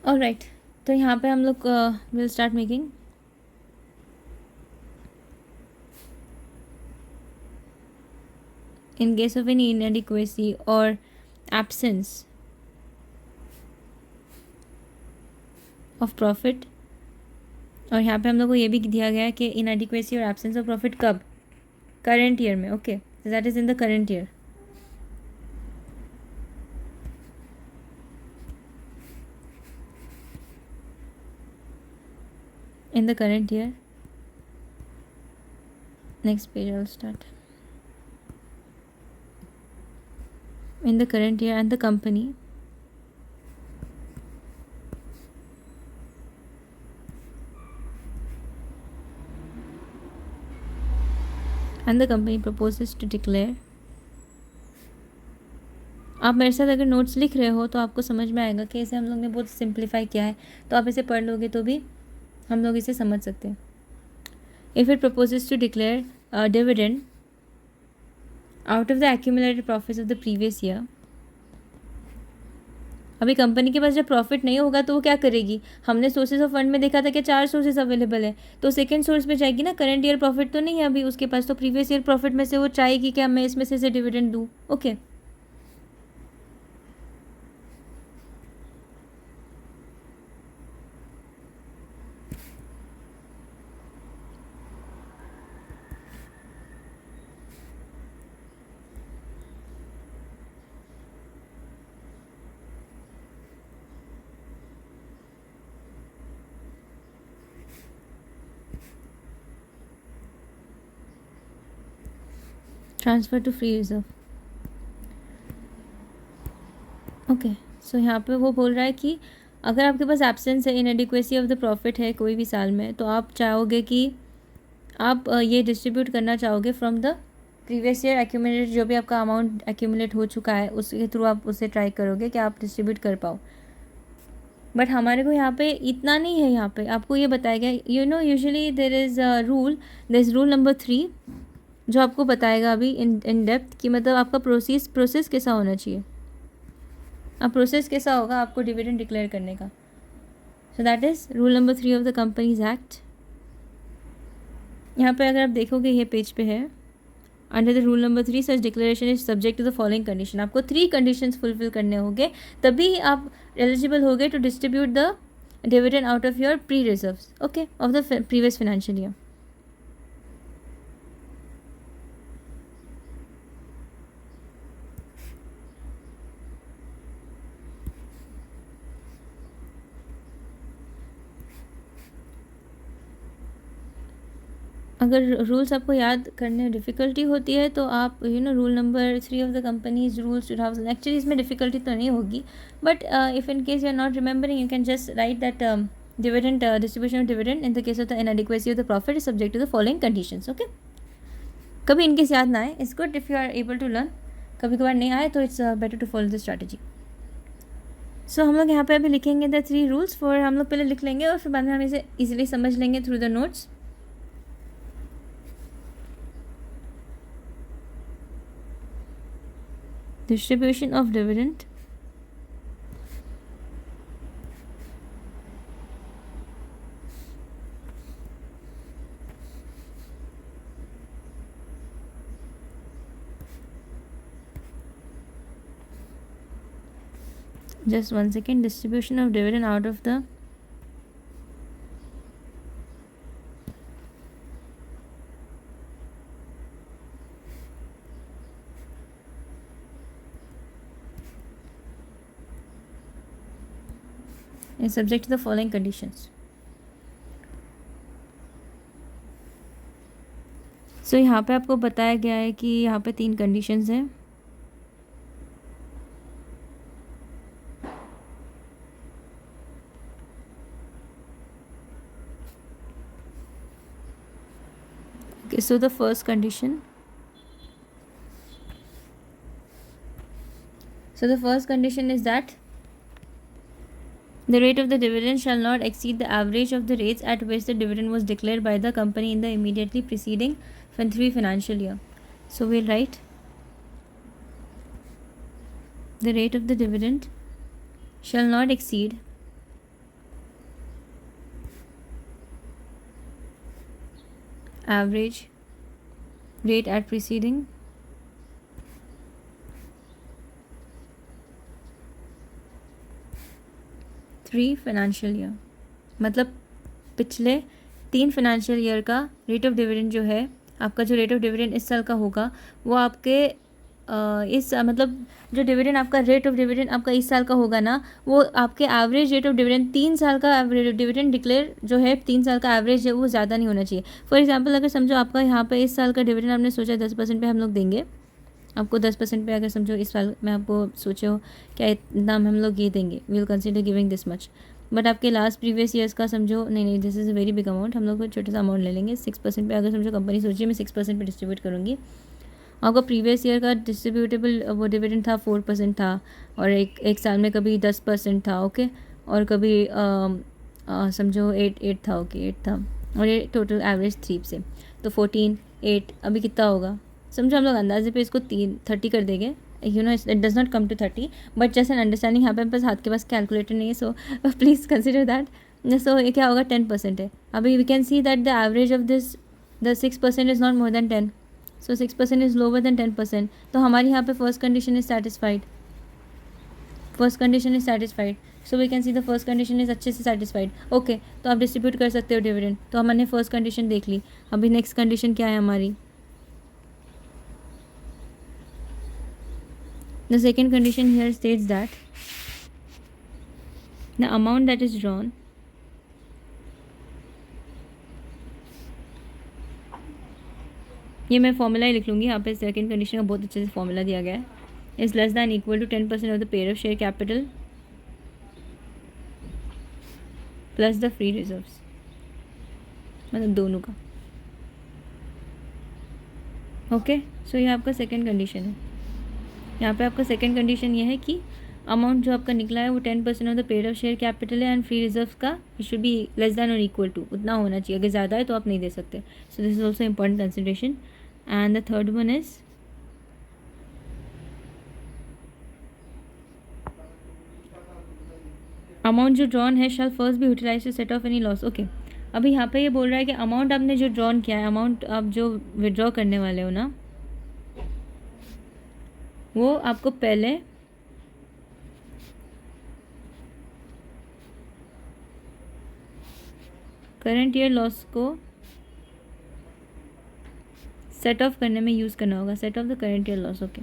Speaker 1: alright. तो यहाँ पे हम लोग will start making in case of any inadequacy or absence of profit। और यहाँ पे हम लोग को ये भी दिया गया है कि inadequacy और absence of profit कब, करंट ईयर में। Okay, that is in the current year. in the current year. Next page I'll start. In the current year, and the company proposes to declare. आप मेरे साथ अगर notes लिख रहे हो तो आपको समझ में आएगा कि इसे हम लोग ने बहुत सिंप्लीफाई किया है, तो आप इसे पढ़ लोगे तो भी हम लोग इसे समझ सकते हैं. If it proposes to declare dividend out of the accumulated profits of the previous year. अभी कंपनी के पास जब प्रॉफिट नहीं होगा तो वो क्या करेगी? हमने सोर्सेज ऑफ फंड में देखा था कि 4 सोर्सेज अवेलेबल है, तो सेकंड सोर्स पे जाएगी ना. करंट ईयर प्रॉफिट तो नहीं है अभी उसके पास, तो प्रीवियस ईयर प्रॉफिट में से वो चाहेगी कि मैं इसमें से डिविडेंड दूँ. Okay. Transfer to free reserve. Okay. So यहाँ पे वो बोल रहा है कि अगर आपके पास एब्सेंस है, इनएडिक्वेसी ऑफ द प्रॉफिट है कोई भी साल में, तो आप चाहोगे कि आप ये डिस्ट्रीब्यूट करना चाहोगे from the previous year accumulated, जो भी आपका अमाउंट एक्यूमुलेट हो चुका है उसके थ्रू आप उसे ट्राई करोगे कि आप डिस्ट्रीब्यूट कर पाओ. बट हमारे को यहाँ पे इतना नहीं है. यहाँ पे आपको ये बताया गया, usually there is rule number 3 जो आपको बताएगा अभी इन डेप्थ कि मतलब आपका प्रोसेस कैसा होना चाहिए. अब प्रोसेस कैसा होगा आपको डिविडेंड डिक्लेयर करने का. So that is rule number 3 of the companies act. यहाँ पे अगर आप देखोगे ये पेज पे है, under the rule number 3 such declaration is subject to the following condition. आपको 3 कंडीशंस फुलफिल करने होंगे तभी आप एलिजिबल होगे to distribute the dividend out of your free reserves, okay, of the previous financial year. अगर rules आपको याद करने में डिफ़िकल्टी होती है तो आप rule number 3 of the companies rules 2000, actually इसमें डिफ़िकल्टी तो नहीं होगी, but if in case you are not remembering you can just write that dividend distribution of dividend in the case of the inadequacy of the profit is subject to the following conditions. Okay. कभी in case याद ना आए, it's good if you are able to learn. कभी कभार नहीं आए तो it's better to follow the strategy. So हम लोग यहाँ पे अभी लिखेंगे द 3 रूल्स. फॉर हम लोग पहले लिख लेंगे और फिर बाद में हम इसे ईजिली समझ लेंगे through the notes. Distribution of dividend just one second. Distribution of dividend out of the is subject to the following conditions. So यहाँ पे आपको बताया गया है कि यहाँ पे 3 कंडीशंस हैं. Okay, so the first condition is that the rate of the dividend shall not exceed the average of the rates at which the dividend was declared by the company in the immediately preceding 3 financial year. So we'll write the rate of the dividend shall not exceed average rate at preceding 3 financial year. मतलब पिछले 3 financial year का rate of dividend जो है, आपका जो rate of dividend इस साल का होगा वो आपके इस मतलब जो डिविडेंड आपका रेट ऑफ डिविडेंड आपका इस साल का होगा ना, वो आपके एवरेज रेट ऑफ डिविडेंड 3 साल का डिविडेंड डिक्लेयर जो है 3 साल का एवरेज है वो ज़्यादा नहीं होना चाहिए। फॉर एग्जांपल अगर समझो आपका यहाँ पे इस साल का डिविडेंड आपने सोचा 10% पे हम लोग देंगे आपको, 10% पे अगर समझो इस साल में आपको सोचो क्या इतना हम लोग ये देंगे, we will consider giving this much, but आपके लास्ट प्रीवियस ईयर्स का समझो नहीं this is a very big amount, हम लोग को छोटा सा अमाउंट ले लेंगे 6% पे अगर समझो कंपनी सोचिए मैं 6% पे डिस्ट्रीब्यूट करूँगी, आपका प्रीवियस ईयर का डिस्ट्रीब्यूटेबल वो डिविडेंड था 4% था, और एक साल में कभी 10% था, ओके, और कभी समझो 8 था, ओके 8 था, और ये टोटल एवरेज 3 से, तो 14 8 अभी कितना होगा समझो, हम लोग अंदाजे पे इसको 30 कर देंगे, you know it does not come to 30, but just an understanding, यहाँ पे मेरे पास हाथ के पास कैलकुलेटर नहीं है, so please consider that. So ये क्या होगा 10% है, अभी we can see that the average of this the 6% is not more than 10, so 6% is lower than 10%, तो हमारी यहाँ पे first condition is satisfied, first condition is satisfied, so we can see the first condition is अच्छे से satisfied, okay, तो आप distribute कर सकते हो डिविडेंड, तो हमने फर्स्ट कंडीशन देख ली, अभी नेक्स्ट कंडीशन क्या है हमारी, the second condition here states that the amount that is drawn ये मैं फॉर्मूला ही लिख लूँगी, यहाँ पे सेकंड कंडीशन का बहुत अच्छे से फॉर्मूला दिया गया है, is less than equal to 10% of the pair of share capital plus the free reserves, मतलब दोनों का, ओके। सो ये आपका सेकंड कंडीशन है, यहाँ पे आपका सेकंड कंडीशन ये है कि अमाउंट जो आपका निकला है वो 10% of the paid of share capital है, एंड फ्री रिजर्व का it should be less than और इक्वल टू, उतना होना चाहिए, अगर ज़्यादा है तो आप नहीं दे सकते, so this is also important consideration. And the third one is amount जो ड्रॉन है shall first be utilize to set off any loss, okay. अभी यहाँ पे ये बोल रहा है कि अमाउंट आपने जो ड्रॉन किया है, अमाउंट आप जो विड्रॉ करने वाले हो ना, वो आपको पहले करंट ईयर लॉस को सेट ऑफ करने में यूज़ करना होगा, set of the current year loss, okay.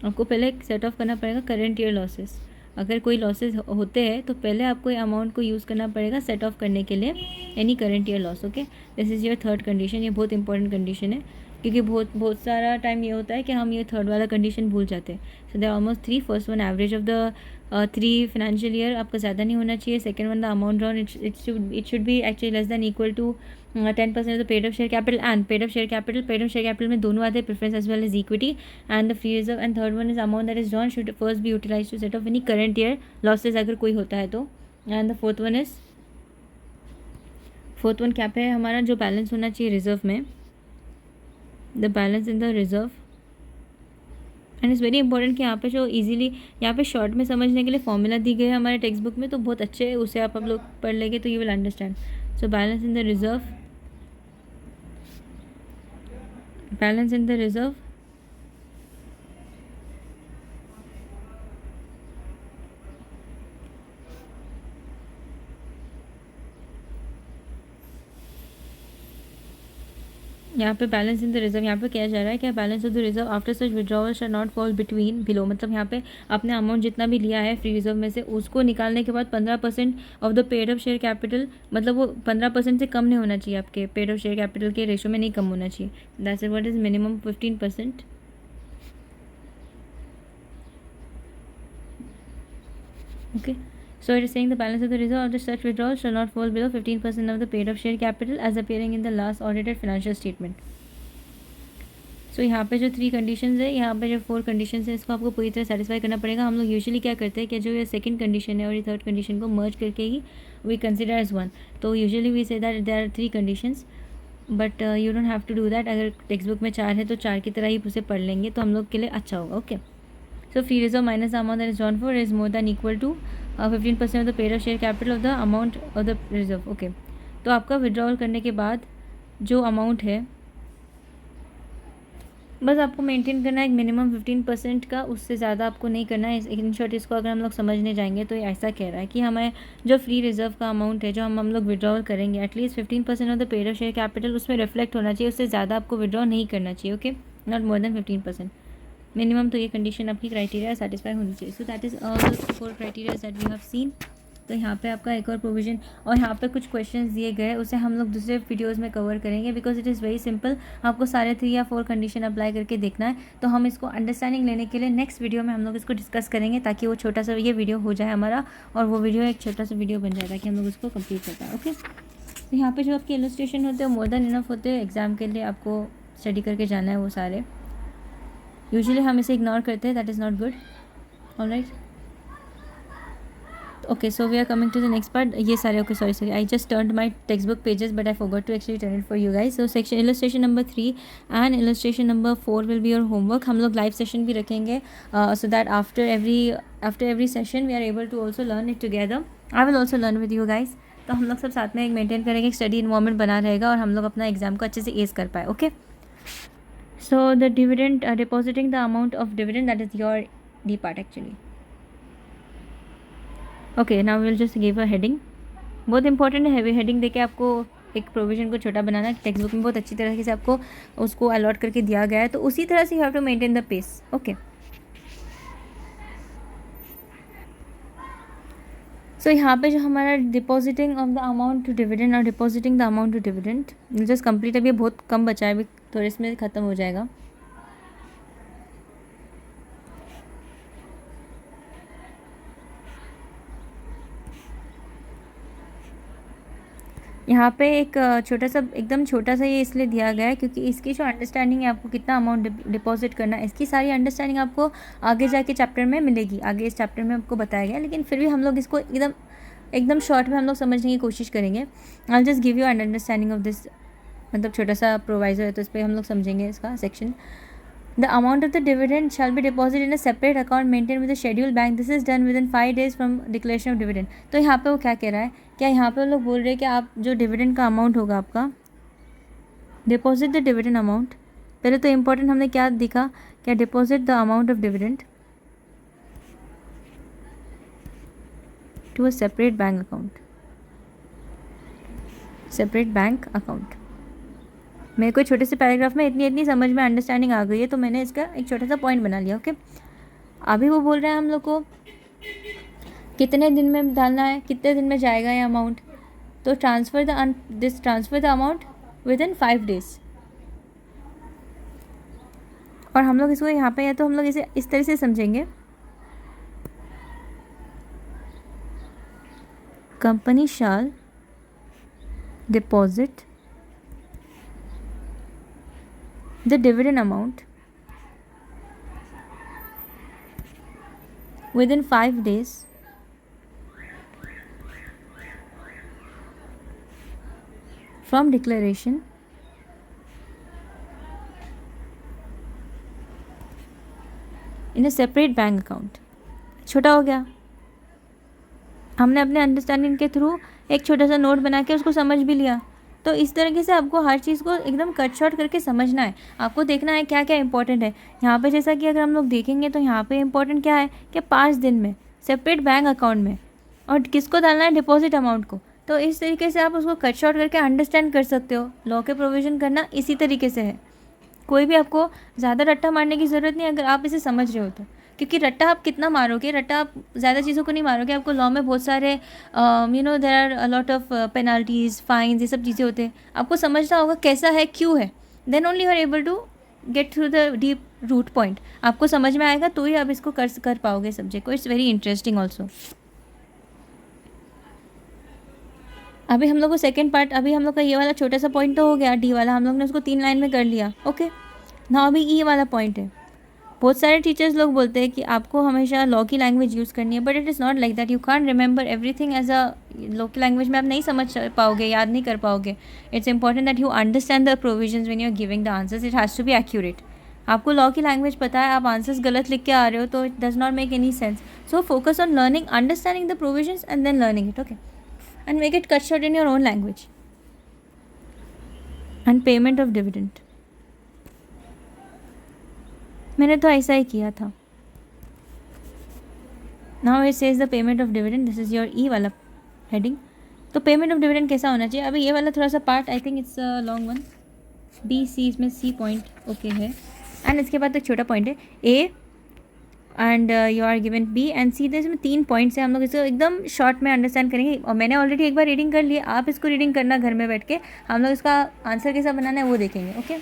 Speaker 1: आपको पहले सेट ऑफ करना पड़ेगा करंट ईयर लॉसेस, अगर कोई लॉसेस होते हैं तो पहले आपको ये अमाउंट को यूज़ करना पड़ेगा सेट ऑफ करने के लिए any current year loss, okay. This is your third condition, ये बहुत इंपॉर्टेंट कंडीशन है, क्योंकि बहुत सारा टाइम ये होता है कि हम ये थर्ड वाला कंडीशन भूल जाते हैं। So there almost 3, first one average of the 3 financial year आपका ज़्यादा नहीं होना चाहिए, second one the amount drawn it should be actually less than equal to 10% of the paid of share capital, and paid of share capital में दोनों आते हैं, preference as well as equity, and the free reserve, and third one is amount that is drawn should first be utilize to set off any current year losses अगर कोई होता है तो, and the fourth one क्या पे है हमारा, जो बैलेंस होना चाहिए रिजर्व में, the balance in the reserve, and it's very important कि यहाँ पे जो इजीली यहाँ पे शॉर्ट में समझने के लिए फॉर्मूला दी गई है हमारे टेक्स्ट बुक में, तो बहुत अच्छे है, उसे आप लोग पढ़ लेंगे तो you will understand. So balance in the reserve, balance in the reserve यहाँ पे बैलेंस इन द रिजर्व, यहाँ पे क्या जा रहा है, क्या balance of the reserve after such withdrawal shall not fall between below, मतलब यहाँ पे आपने अमाउंट जितना भी लिया है फ्री रिजर्व में से उसको निकालने के बाद 15% of the paid of share capital, मतलब वो 15% से कम नहीं होना चाहिए, आपके पेड ऑफ शेयर कैपिटल के रेशो में नहीं कम होना चाहिए, that's what is minimum 15%, okay. So it is saying the balance of the reserve after such withdrawal shall not fall below 15% of the paid up share capital as appearing in the last audited financial statement. सो यहाँ पे जो 3 conditions है, यहाँ पे जो 4 conditions है, इसको आपको पूरी तरह सेटिस्फाई करना पड़ेगा। हम लोग यूजुअली क्या करते हैं कि जो ये सेकंड कंडीशन है और ये थर्ड कंडीशन को मर्ज करके ही वी कंसिडर एज वन, तो usually we say that there are 3 conditions, but you don't have to do that. अगर टेक्स्ट बुक में 4 है तो 4 की तरह ही उसे पढ़ लेंगे तो हम लोग के लिए अच्छा होगा, okay. So free reserve minus the amount that is drawn for is more than equal to 15% of the paid of share capital of the amount of the reserve, okay. तो आपका विड्रॉल करने के बाद जो अमाउंट है बस आपको maintain करना है एक मिनिमम 15% का, उससे ज़्यादा आपको नहीं करना है। इन शॉर्ट इसको अगर हम लोग समझने जाएंगे तो ये ऐसा कह रहा है कि हमें जो फ्री रिजर्व का अमाउंट है जो हम लोग विड्रॉल करेंगे at least 15% of the paid of share capital उसमें रिफ्लेक्ट होना चाहिए, उससे ज़्यादा आपको विड्रॉ नहीं करना चाहिए, okay, not more than 15%। Minimum तो ये कंडीशन आपकी क्राइटेरिया सेटिस्फाई होनी चाहिए. So that is all 4 criteria that we have seen. तो यहाँ पे आपका एक और प्रोविज़न और यहाँ पे कुछ क्वेश्चंस दिए गए, उसे हम लोग दूसरे वीडियोस में कवर करेंगे because it is very simple. आपको सारे 3 या 4 कंडीशन अप्लाई करके देखना है. तो हम इसको अंडरस्टैंडिंग लेने के लिए नेक्स्ट वीडियो में हम लोग इसको डिस्कस करेंगे ताकि वो छोटा सा ये वीडियो हो जाए हमारा और वो वीडियो एक छोटा सा वीडियो बन जाए ताकि हम लोग उसको कंप्लीट कर पाए. ओके, तो यहाँ पे जो आपके इलस्ट्रेशन होते हैं मोर देन इनफ होते हैं. एग्ज़ाम के लिए आपको स्टडी करके जाना है वो सारे. यूजुअली हम इसे इग्नोर करते हैं, that is not good. Alright, okay, so we are coming to the next part. ये सारे okay, sorry, I just turned my textbook pages but I forgot to actually turn it for you guys. So section illustration number 3 and illustration number 4 will be your homework. हम लोग live session भी रखेंगे so that after every session we are able to also learn it together. I will also learn with you guys. तो हम लोग सब साथ में एक मेंटेन करेंगे, स्टडी इन्वायरमेंट बना रहेगा और हम लोग अपना एग्जाम को अच्छे से एज कर पाए. Okay, so the dividend depositing the amount of dividend that is your D part actually. Okay, now will just give a heading. बहुत इंपॉर्टेंट है हेडिंग देके आपको एक प्रोविजन को छोटा बनाना. टेक्स्ट बुक में बहुत अच्छी तरह से आपको उसको अलॉट करके दिया गया है, तो उसी तरह से you have to maintain the pace. Okay, so यहाँ पे जो हमारा depositing of the amount to dividend और depositing the amount to dividend just complete. अभी बहुत कम बचा है, अभी थोड़े इसमें ख़त्म हो जाएगा. यहाँ पे एक छोटा सा एकदम छोटा सा ये इसलिए दिया गया है क्योंकि इसकी जो अंडरस्टैंडिंग है आपको कितना अमाउंट डिपॉजिट करना है, इसकी सारी अंडरस्टैंडिंग आपको आगे जाके चैप्टर में मिलेगी. आगे इस चैप्टर में आपको बताया गया, लेकिन फिर भी हम लोग इसको एकदम शॉर्ट में हम लोग समझने की कोशिश करेंगे. I just give you N understanding of this. मतलब छोटा सा प्रोवाइजर है तो इस पर हम लोग समझेंगे इसका section. The amount of the dividend shall be deposited in a separate account maintained with the scheduled bank. This is done within 5 days from declaration of dividend. तो यहाँ पे वो क्या कह रहा है, क्या यहाँ पे लोग बोल रहे हैं कि आप जो डिविडेंड का अमाउंट होगा आपका, डिपॉजिट द डिविडेंड अमाउंट. पहले तो इम्पोर्टेंट हमने क्या दिखा, क्या deposit the amount of dividend to a separate bank account. Separate bank account. मेरे को छोटे से पैराग्राफ में इतनी समझ में अंडरस्टैंडिंग आ गई है तो मैंने इसका एक छोटा सा पॉइंट बना लिया. ओके, अभी वो बोल रहे हैं हम लोग को कितने दिन में डालना है, कितने दिन में जाएगा ये अमाउंट. तो transfer the amount with in 5 days. और हम लोग इसको यहाँ पे है तो हम लोग इसे इस तरह से समझेंगे, company shall deposit the dividend amount within 5 days from declaration in a separate bank account. छोटा हो गया, हमने अपने अंडरस्टैंडिंग के थ्रू एक छोटा सा नोट बना के उसको समझ भी लिया. तो इस तरीके से आपको हर चीज़ को एकदम कट शॉर्ट करके समझना है. आपको देखना है क्या क्या इंपॉर्टेंट है. यहाँ पे जैसा कि अगर हम लोग देखेंगे तो यहाँ पे इंपॉर्टेंट क्या है कि 5 दिन में सेपरेट बैंक अकाउंट में, और किसको डालना है, डिपॉजिट अमाउंट को. तो इस तरीके से आप उसको कट शॉर्ट करके अंडरस्टैंड कर सकते हो. लॉ के प्रोविज़न करना इसी तरीके से है. कोई भी आपको ज़्यादा रट्टा मारने की ज़रूरत नहीं अगर आप इसे समझ रहे हो तो, क्योंकि रट्टा आप कितना मारोगे, रट्टा आप ज़्यादा चीज़ों को नहीं मारोगे. आपको लॉ में बहुत सारे there are a lot of penalties, fines, ये सब चीज़ें होते हैं. आपको समझना होगा कैसा है, क्यों है, then only you are able to get through the deep root point. आपको समझ में आएगा तो ही आप इसको कर पाओगे सब्जेक्ट को. It's very interesting also. अभी हम लोग को सेकेंड पार्ट, अभी हम लोग का ये वाला छोटा सा पॉइंट तो हो गया, डी वाला हम लोग ने उसको 3 लाइन में कर लिया. ओके, ना अभी ई वाला पॉइंट है. बहुत सारे टीचर्स लोग बोलते हैं कि आपको हमेशा लॉ की लैंग्वेज यूज़ करनी है, but it is not like that. You can't remember everything as a law की लैंग्वेज में आप नहीं समझ पाओगे, याद नहीं कर पाओगे. It's important that you understand the provisions when you are giving the answers. It has to be accurate. आपको लॉ की लैंग्वेज पता है, आप आंसर्स गलत लिख के आ रहे हो तो it does not make any sense. So focus on learning, understanding the provisions and then learning it. Okay, and make it cut short in your own language. And payment of dividend, मैंने तो ऐसा ही किया था. Now it says the payment of dividend. This is your E वाला heading. तो payment of dividend कैसा होना चाहिए. अभी ये वाला थोड़ा सा part I think it's long one. B C, इसमें सी पॉइंट ओके है. एंड इसके बाद एक छोटा पॉइंट है A and you are given B and C. इसमें 3 पॉइंट्स हैं, हम लोग इसको एकदम शॉर्ट में अंडरस्टैंड करेंगे। और मैंने ऑलरेडी एक बार रीडिंग कर ली, आप इसको रीडिंग करना घर में बैठ के, हम लोग इसका आंसर कैसा बनाना है वो देखेंगे। Okay,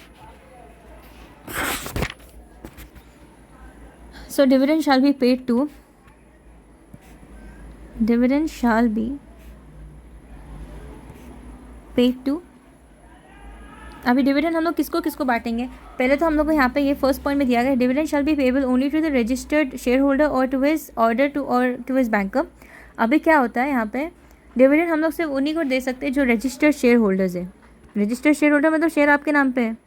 Speaker 1: so dividend shall be paid to, dividend shall be paid to. अभी डिविडेंड हम लोग किसको किसको बांटेंगे, पहले तो हम लोग को यहाँ पे ये फर्स्ट पॉइंट में दिया गया, dividend shall be payable only to the registered share holder और टू हिज ऑर्डर टू और टू हिज बैंकर। अभी क्या होता है यहाँ पे, डिविडेंड हम लोग सिर्फ उन्हीं को दे सकते हैं जो रजिस्टर्ड शेयर होल्डर्स है। रजिस्टर्ड शेयर होल्डर मतलब शेयर आपके नाम पे है,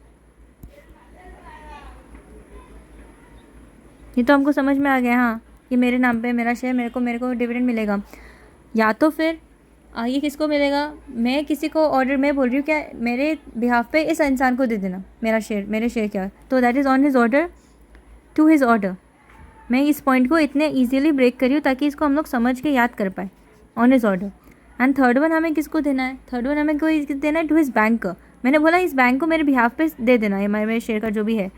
Speaker 1: ये तो हमको समझ में आ गया। हाँ, ये मेरे नाम पे मेरा शेयर, मेरे को डिविडेंड मिलेगा। या तो फिर ये किसको मिलेगा, मैं किसी को ऑर्डर, मैं बोल रही हूँ क्या मेरे बिहाफ पे इस इंसान को दे देना मेरा शेयर, मेरे शेयर क्या, तो that is on his order to his order. मैं इस पॉइंट को इतने इजीली ब्रेक करी हूँ ताकि इसको हम लोग समझ के याद कर पाए, on his order. And third one हमें किसको देना है, थर्ड वन हमें कोई देना है टू हिज बैंक। मैंने बोला इस बैंक को मेरे बिहाफ पे दे देना है, मेरे शेयर का जो भी है,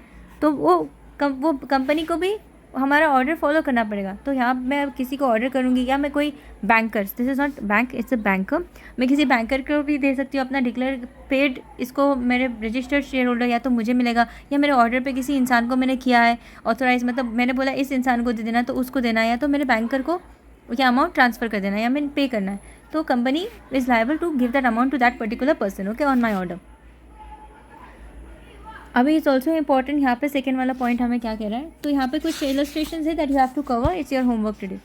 Speaker 1: तो वो कंपनी को भी हमारा ऑर्डर फॉलो करना पड़ेगा। तो यहाँ मैं किसी को ऑर्डर करूँगी या मैं कोई bankers, this is not bank, it's a banker, मैं किसी बैंकर को भी दे सकती हूँ अपना डिक्लेयर पेड, इसको मेरे रजिस्टर्ड शेयर होल्डर या तो मुझे मिलेगा, या मेरे ऑर्डर पे किसी इंसान को मैंने किया है ऑथोराइज, मतलब मैंने बोला इस इंसान को दे देना तो उसको देना है, या तो मेरे बैंकर को क्या अमाउंट ट्रांसफ़र कर देना है या मैंने पे करना है। तो company is liable to give that amount to that particular person, okay, on my order. अभी इट्स ऑल्सो इंपॉर्टेंट, यहाँ पे सेकेंड वाला पॉइंट हमें क्या कह रहा है, तो यहाँ पे कुछ इलस्ट्रेशन है that you have to cover, it's your homework today.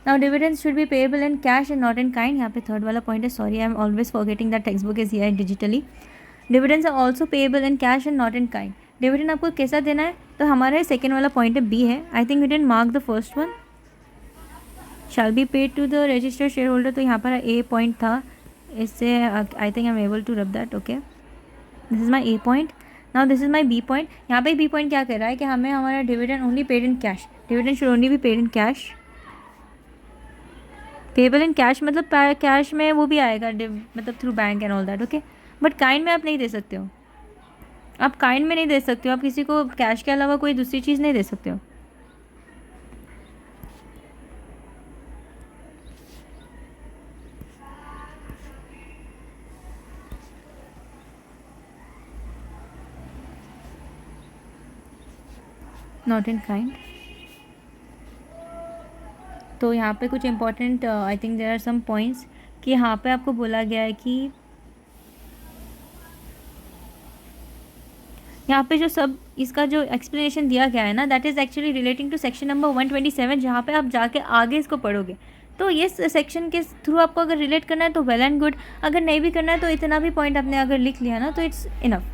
Speaker 1: Now dividends should be payable in cash and not in kind, यहाँ पे थर्ड वाला पॉइंट है, sorry I am always forgetting that text book is here digitally. Dividends are also payable in cash and not in kind. Dividend आपको कैसा देना है, तो हमारा सेकेंड वाला पॉइंट है बी है, I think we didn't mark the first one, shall be paid to the registered share holder, तो यहाँ पर ए पॉइंट था, इससे I think I am able to rub that, okay, this is my A point. Now this is my B point. यहाँ पे B point क्या कह रहा है कि हमें हमारा dividend only paid in cash, dividend should only be paid in cash, payable in cash मतलब कैश में वो भी आएगा, मतलब through bank and all that, okay, but kind में आप नहीं दे सकते हो, आप काइंड में नहीं दे सकते हो, आप किसी को कैश के अलावा कोई दूसरी चीज़ नहीं दे सकते हो। नॉट इन काइंड, तो यहाँ पे कुछ important I think there are some points कि यहाँ पे आपको बोला गया है कि यहाँ पे जो सब इसका जो एक्सप्लेनेशन दिया गया है ना, that is actually relating to section number 127, जहाँ पे आप जाके आगे इसको पढ़ोगे। तो ये सेक्शन के थ्रू आपको अगर रिलेट करना है तो वेल एंड गुड, अगर नहीं भी करना है तो इतना भी पॉइंट आपने अगर लिख लिया ना तो इट्स इनफ।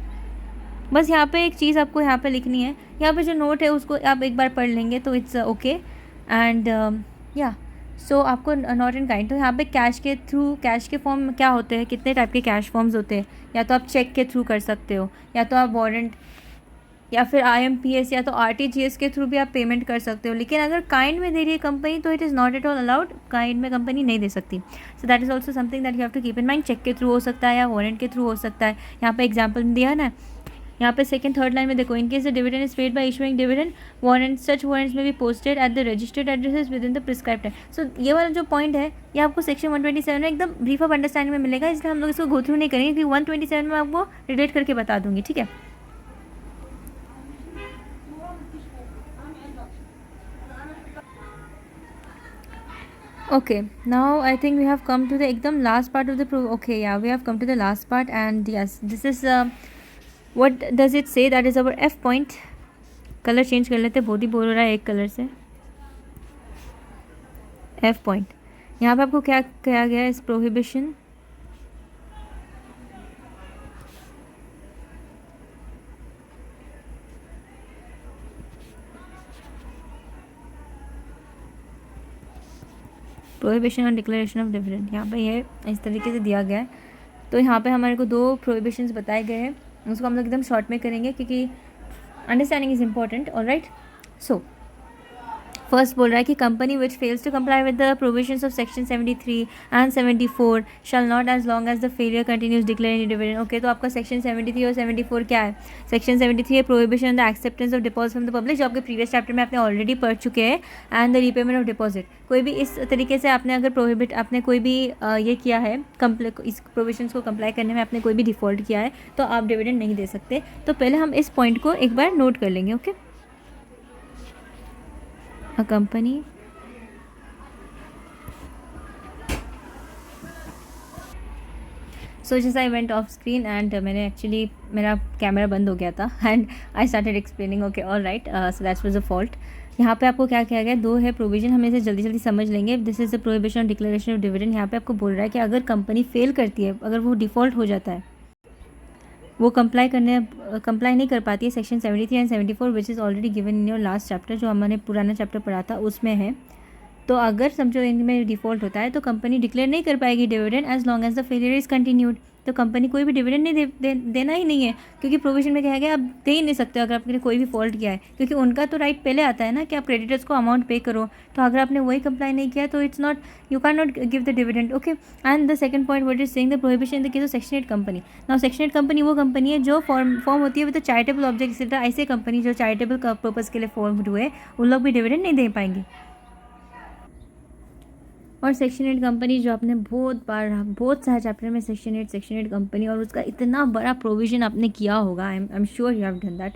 Speaker 1: बस यहाँ पे एक चीज़ आपको यहाँ पे लिखनी है, यहाँ पे जो नोट है उसको आप एक बार पढ़ लेंगे तो इट्स ओके। एंड या सो आपको नॉट इन काइंड, तो यहाँ पे कैश के थ्रू, कैश के फॉर्म क्या होते हैं, कितने टाइप के कैश फॉर्म्स होते हैं, या तो आप चेक के थ्रू कर सकते हो, या तो आप वारंट, या फिर IMPS या तो RTGS के थ्रू भी आप पेमेंट कर सकते हो। लेकिन अगर काइंड में दे रही है कंपनी तो it is not at all allowed, kind में कंपनी नहीं दे सकती। So that is also something that you have to keep in mind. Check के थ्रू हो सकता है या वारंट के थ्रू हो सकता है। यहाँ पे एग्जाम्पल दिया है ना, यहाँ पे सेकंड थर्ड लाइन में देखो, in case the dividend is paid by issuing dividend warrant, such warrants may be posted at the registered addresses within the prescribed time. So ये वाला जो पॉइंट है ये आपको सेक्शन 127 में एकदम ब्रीफ ऑफ अंडरस्टैंडिंग में मिलेगा, इसलिए हम लोग इसको गो थ्रू नहीं करेंगे क्योंकि 127 में आपको रिलेट करके बता दूंगी, ठीक है। Okay, now I think we have come to the ekdam last part of the okay, yeah, we have come to the last part, and yes, this is what does it say, that is our F point. Colour change कर लेते, बहुत ही बोल रहा है एक colour से। F point, यहाँ पे आपको क्या कहा गया है, इस प्रोहिबिशन, प्रोहिबिशन और डिक्लेरेशन ऑफ डिविडेंड, यहाँ पे ये इस तरीके से दिया गया है। तो यहाँ पे हमारे को 2 प्रोहिबिशंस बताए गए हैं, उसको हम लोग एकदम शॉर्ट में करेंगे क्योंकि understanding is important. Alright, so first बोल रहा है कि company which fails to comply with the provisions of section 73 and 74 shall not as long as the failure continues declare any dividend. Okay, तो आपका सेक्शन 73 और 74 क्या है? सेक्शन 73 है prohibition the acceptance of deposit from the public, जो आपके previous chapter में आपने ऑलरेडी पढ़ चुके हैं, and the repayment of deposit. कोई भी इस तरीके से आपने अगर प्रोहिबिट आपने कोई भी ये किया है, इस प्रोविजंस को कंप्लाई करने में आपने कोई भी डिफ़ॉल्ट किया है, तो आप डिविडेंड नहीं दे सकते। तो पहले हम इस पॉइंट को एक बार नोट कर लेंगे। ओके, a company सो जैसे I went of screen and मैंने एक्चुअली मेरा कैमरा बंद हो गया था and I started explaining. Okay, all right, so that's was a fault. यहाँ पे आपको क्या किया गया, दो है प्रोविजन, हम इसे जल्दी जल्दी समझ लेंगे। This is the prohibition of declaration of dividend. यहाँ पे आपको बोल रहा है कि अगर कंपनी फेल करती है, अगर वो डिफ़ॉल्ट हो जाता है, वो कंप्लाई नहीं कर पाती है, section 73 and 74 which is already given in your last chapter, जो हमने पुराना चैप्टर पढ़ा था उसमें है। तो अगर समझो इनमें डिफ़ॉल्ट होता है तो कंपनी डिक्लेयर नहीं कर पाएगी dividend as long as the failure is continued. तो कंपनी कोई भी डिविडेंड नहीं देना ही नहीं है, क्योंकि प्रोविजन में कहा गया आप दे ही नहीं सकते अगर आपने कोई भी फॉल्ट किया है, क्योंकि उनका तो राइट पहले आता है ना कि आप क्रेडिटर्स को अमाउंट पे करो। तो अगर आपने वही कंप्लाई नहीं किया तो it's not, you can not give the dividend. Okay, and the second point what is saying the prohibition in the case of section 8 company. Now section 8 company वो कंपनी है जो फॉर्म होती है विद चैरिटेबल ऑब्जेक्ट एक्सेट्रा। ऐसे company जो charitable purpose के लिए form हुए, उन लोग भी डिविडेंड नहीं दे पाएंगे। और सेक्शन 8 कंपनी जो आपने बहुत सारे चैप्टर में सेक्शन 8 कंपनी और उसका इतना बड़ा प्रोविज़न आपने किया होगा, I am sure you have done that.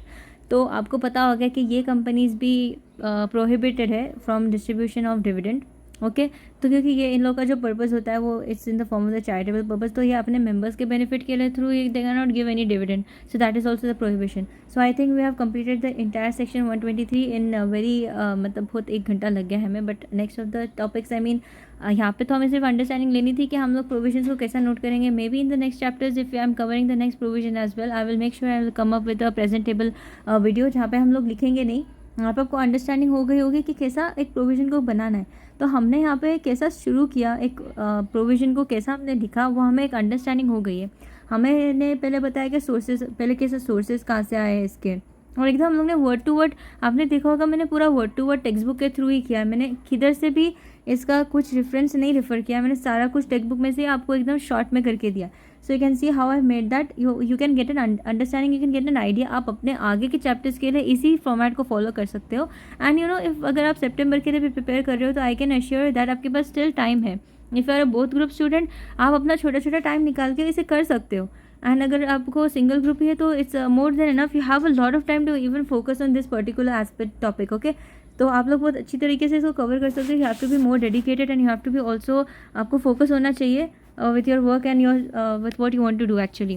Speaker 1: तो आपको पता होगा कि ये कंपनीज भी प्रोहिबिटेड है from distribution of dividend. Okay, तो क्योंकि ये इन लोगों का जो पर्पज़ होता है वो it's in the form of the charitable purpose, तो ये अपने मेंबर्स के बेनिफिट के लिए through they can not give any dividend, so that is also the prohibition. So I think we have completed the entire section 123 in very मतलब बहुत 1 घंटा लग गया हमें। But next of the topics, I mean यहाँ पे तो हमें सिर्फ अंडरस्टैंडिंग लेनी थी कि हम लोग प्रोविजंस को कैसा नोट करेंगे। May be in the next chapters if I am covering the next provision as well, I will make sure I will come up with a presentable video जहाँ पे हम लोग लिखेंगे नहीं, यहाँ पे आपको अंडरस्टैंडिंग हो गई होगी कि कैसा एक प्रोविज़न को बनाना है। तो हमने यहाँ पे कैसा शुरू किया, एक प्रोविज़न को कैसा हमने लिखा, वो हमें एक अंडरस्टैंडिंग हो गई है। हमें पहले बताया कि सोर्सेज, पहले कैसे सोर्सेज कहाँ से आए हैं इसके, और एकदम हम लोग ने वर्ड टू वर्ड, आपने देखा होगा मैंने पूरा word to word text book के थ्रू ही किया है। मैंने किधर से भी इसका कुछ रेफरेंस नहीं रेफ़र किया, मैंने सारा कुछ टेक्स्ट बुक में से आपको एकदम शॉर्ट में करके दिया। So you can see how I made that, you can get an understanding, you can get an idea. आप अपने आगे के चैप्टर्स के लिए इसी फॉर्मेट को फॉलो कर सकते हो। एंड यू नो, इफ अगर आप सितंबर के लिए भी प्रिपेयर कर रहे हो तो आई कैन अश्योर दैट आपके पास स्टिल टाइम है। If you are both group student, आप अपना छोटा छोटा टाइम निकाल के इसे कर सकते हो। एंड अगर आपको सिंगल ग्रुप ही है तो it's more than enough, you have a lot of time to even focus on this particular aspect topic. Okay, तो आप लोग बहुत अच्छी तरीके से इसको कवर कर सकते हो। You have to be more dedicated and you have to be also, आपको फोकस होना चाहिए with your work and your with what you want to do actually.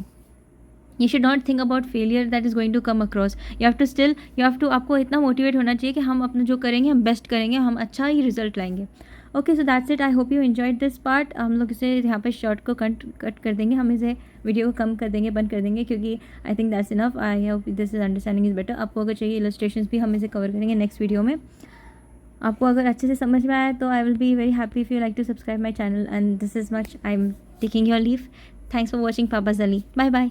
Speaker 1: You should not think about failure that is going to come across. You have to आपको इतना motivate होना चाहिए कि हम अपना जो करेंगे हम बेस्ट करेंगे, हम अच्छा ही रिजल्ट लाएंगे। Okay, so that's it. I hope you enjoyed this part. हम लोग इसे यहाँ पे शॉर्ट को कट कर देंगे, हम इसे वीडियो को कम कर देंगे, बंद कर देंगे, क्योंकि I think that's enough. I hope this is understanding is better. आपको अगर चाहिए इलस्ट्रेशंस भी हम इसे कवर करेंगे नेक्स्ट वीडियो में। आपको अगर अच्छे से समझ में आया तो I will be very happy if you like to subscribe my channel, and this is much I am taking your leave. Thanks for watching Papa's Ali. Bye bye.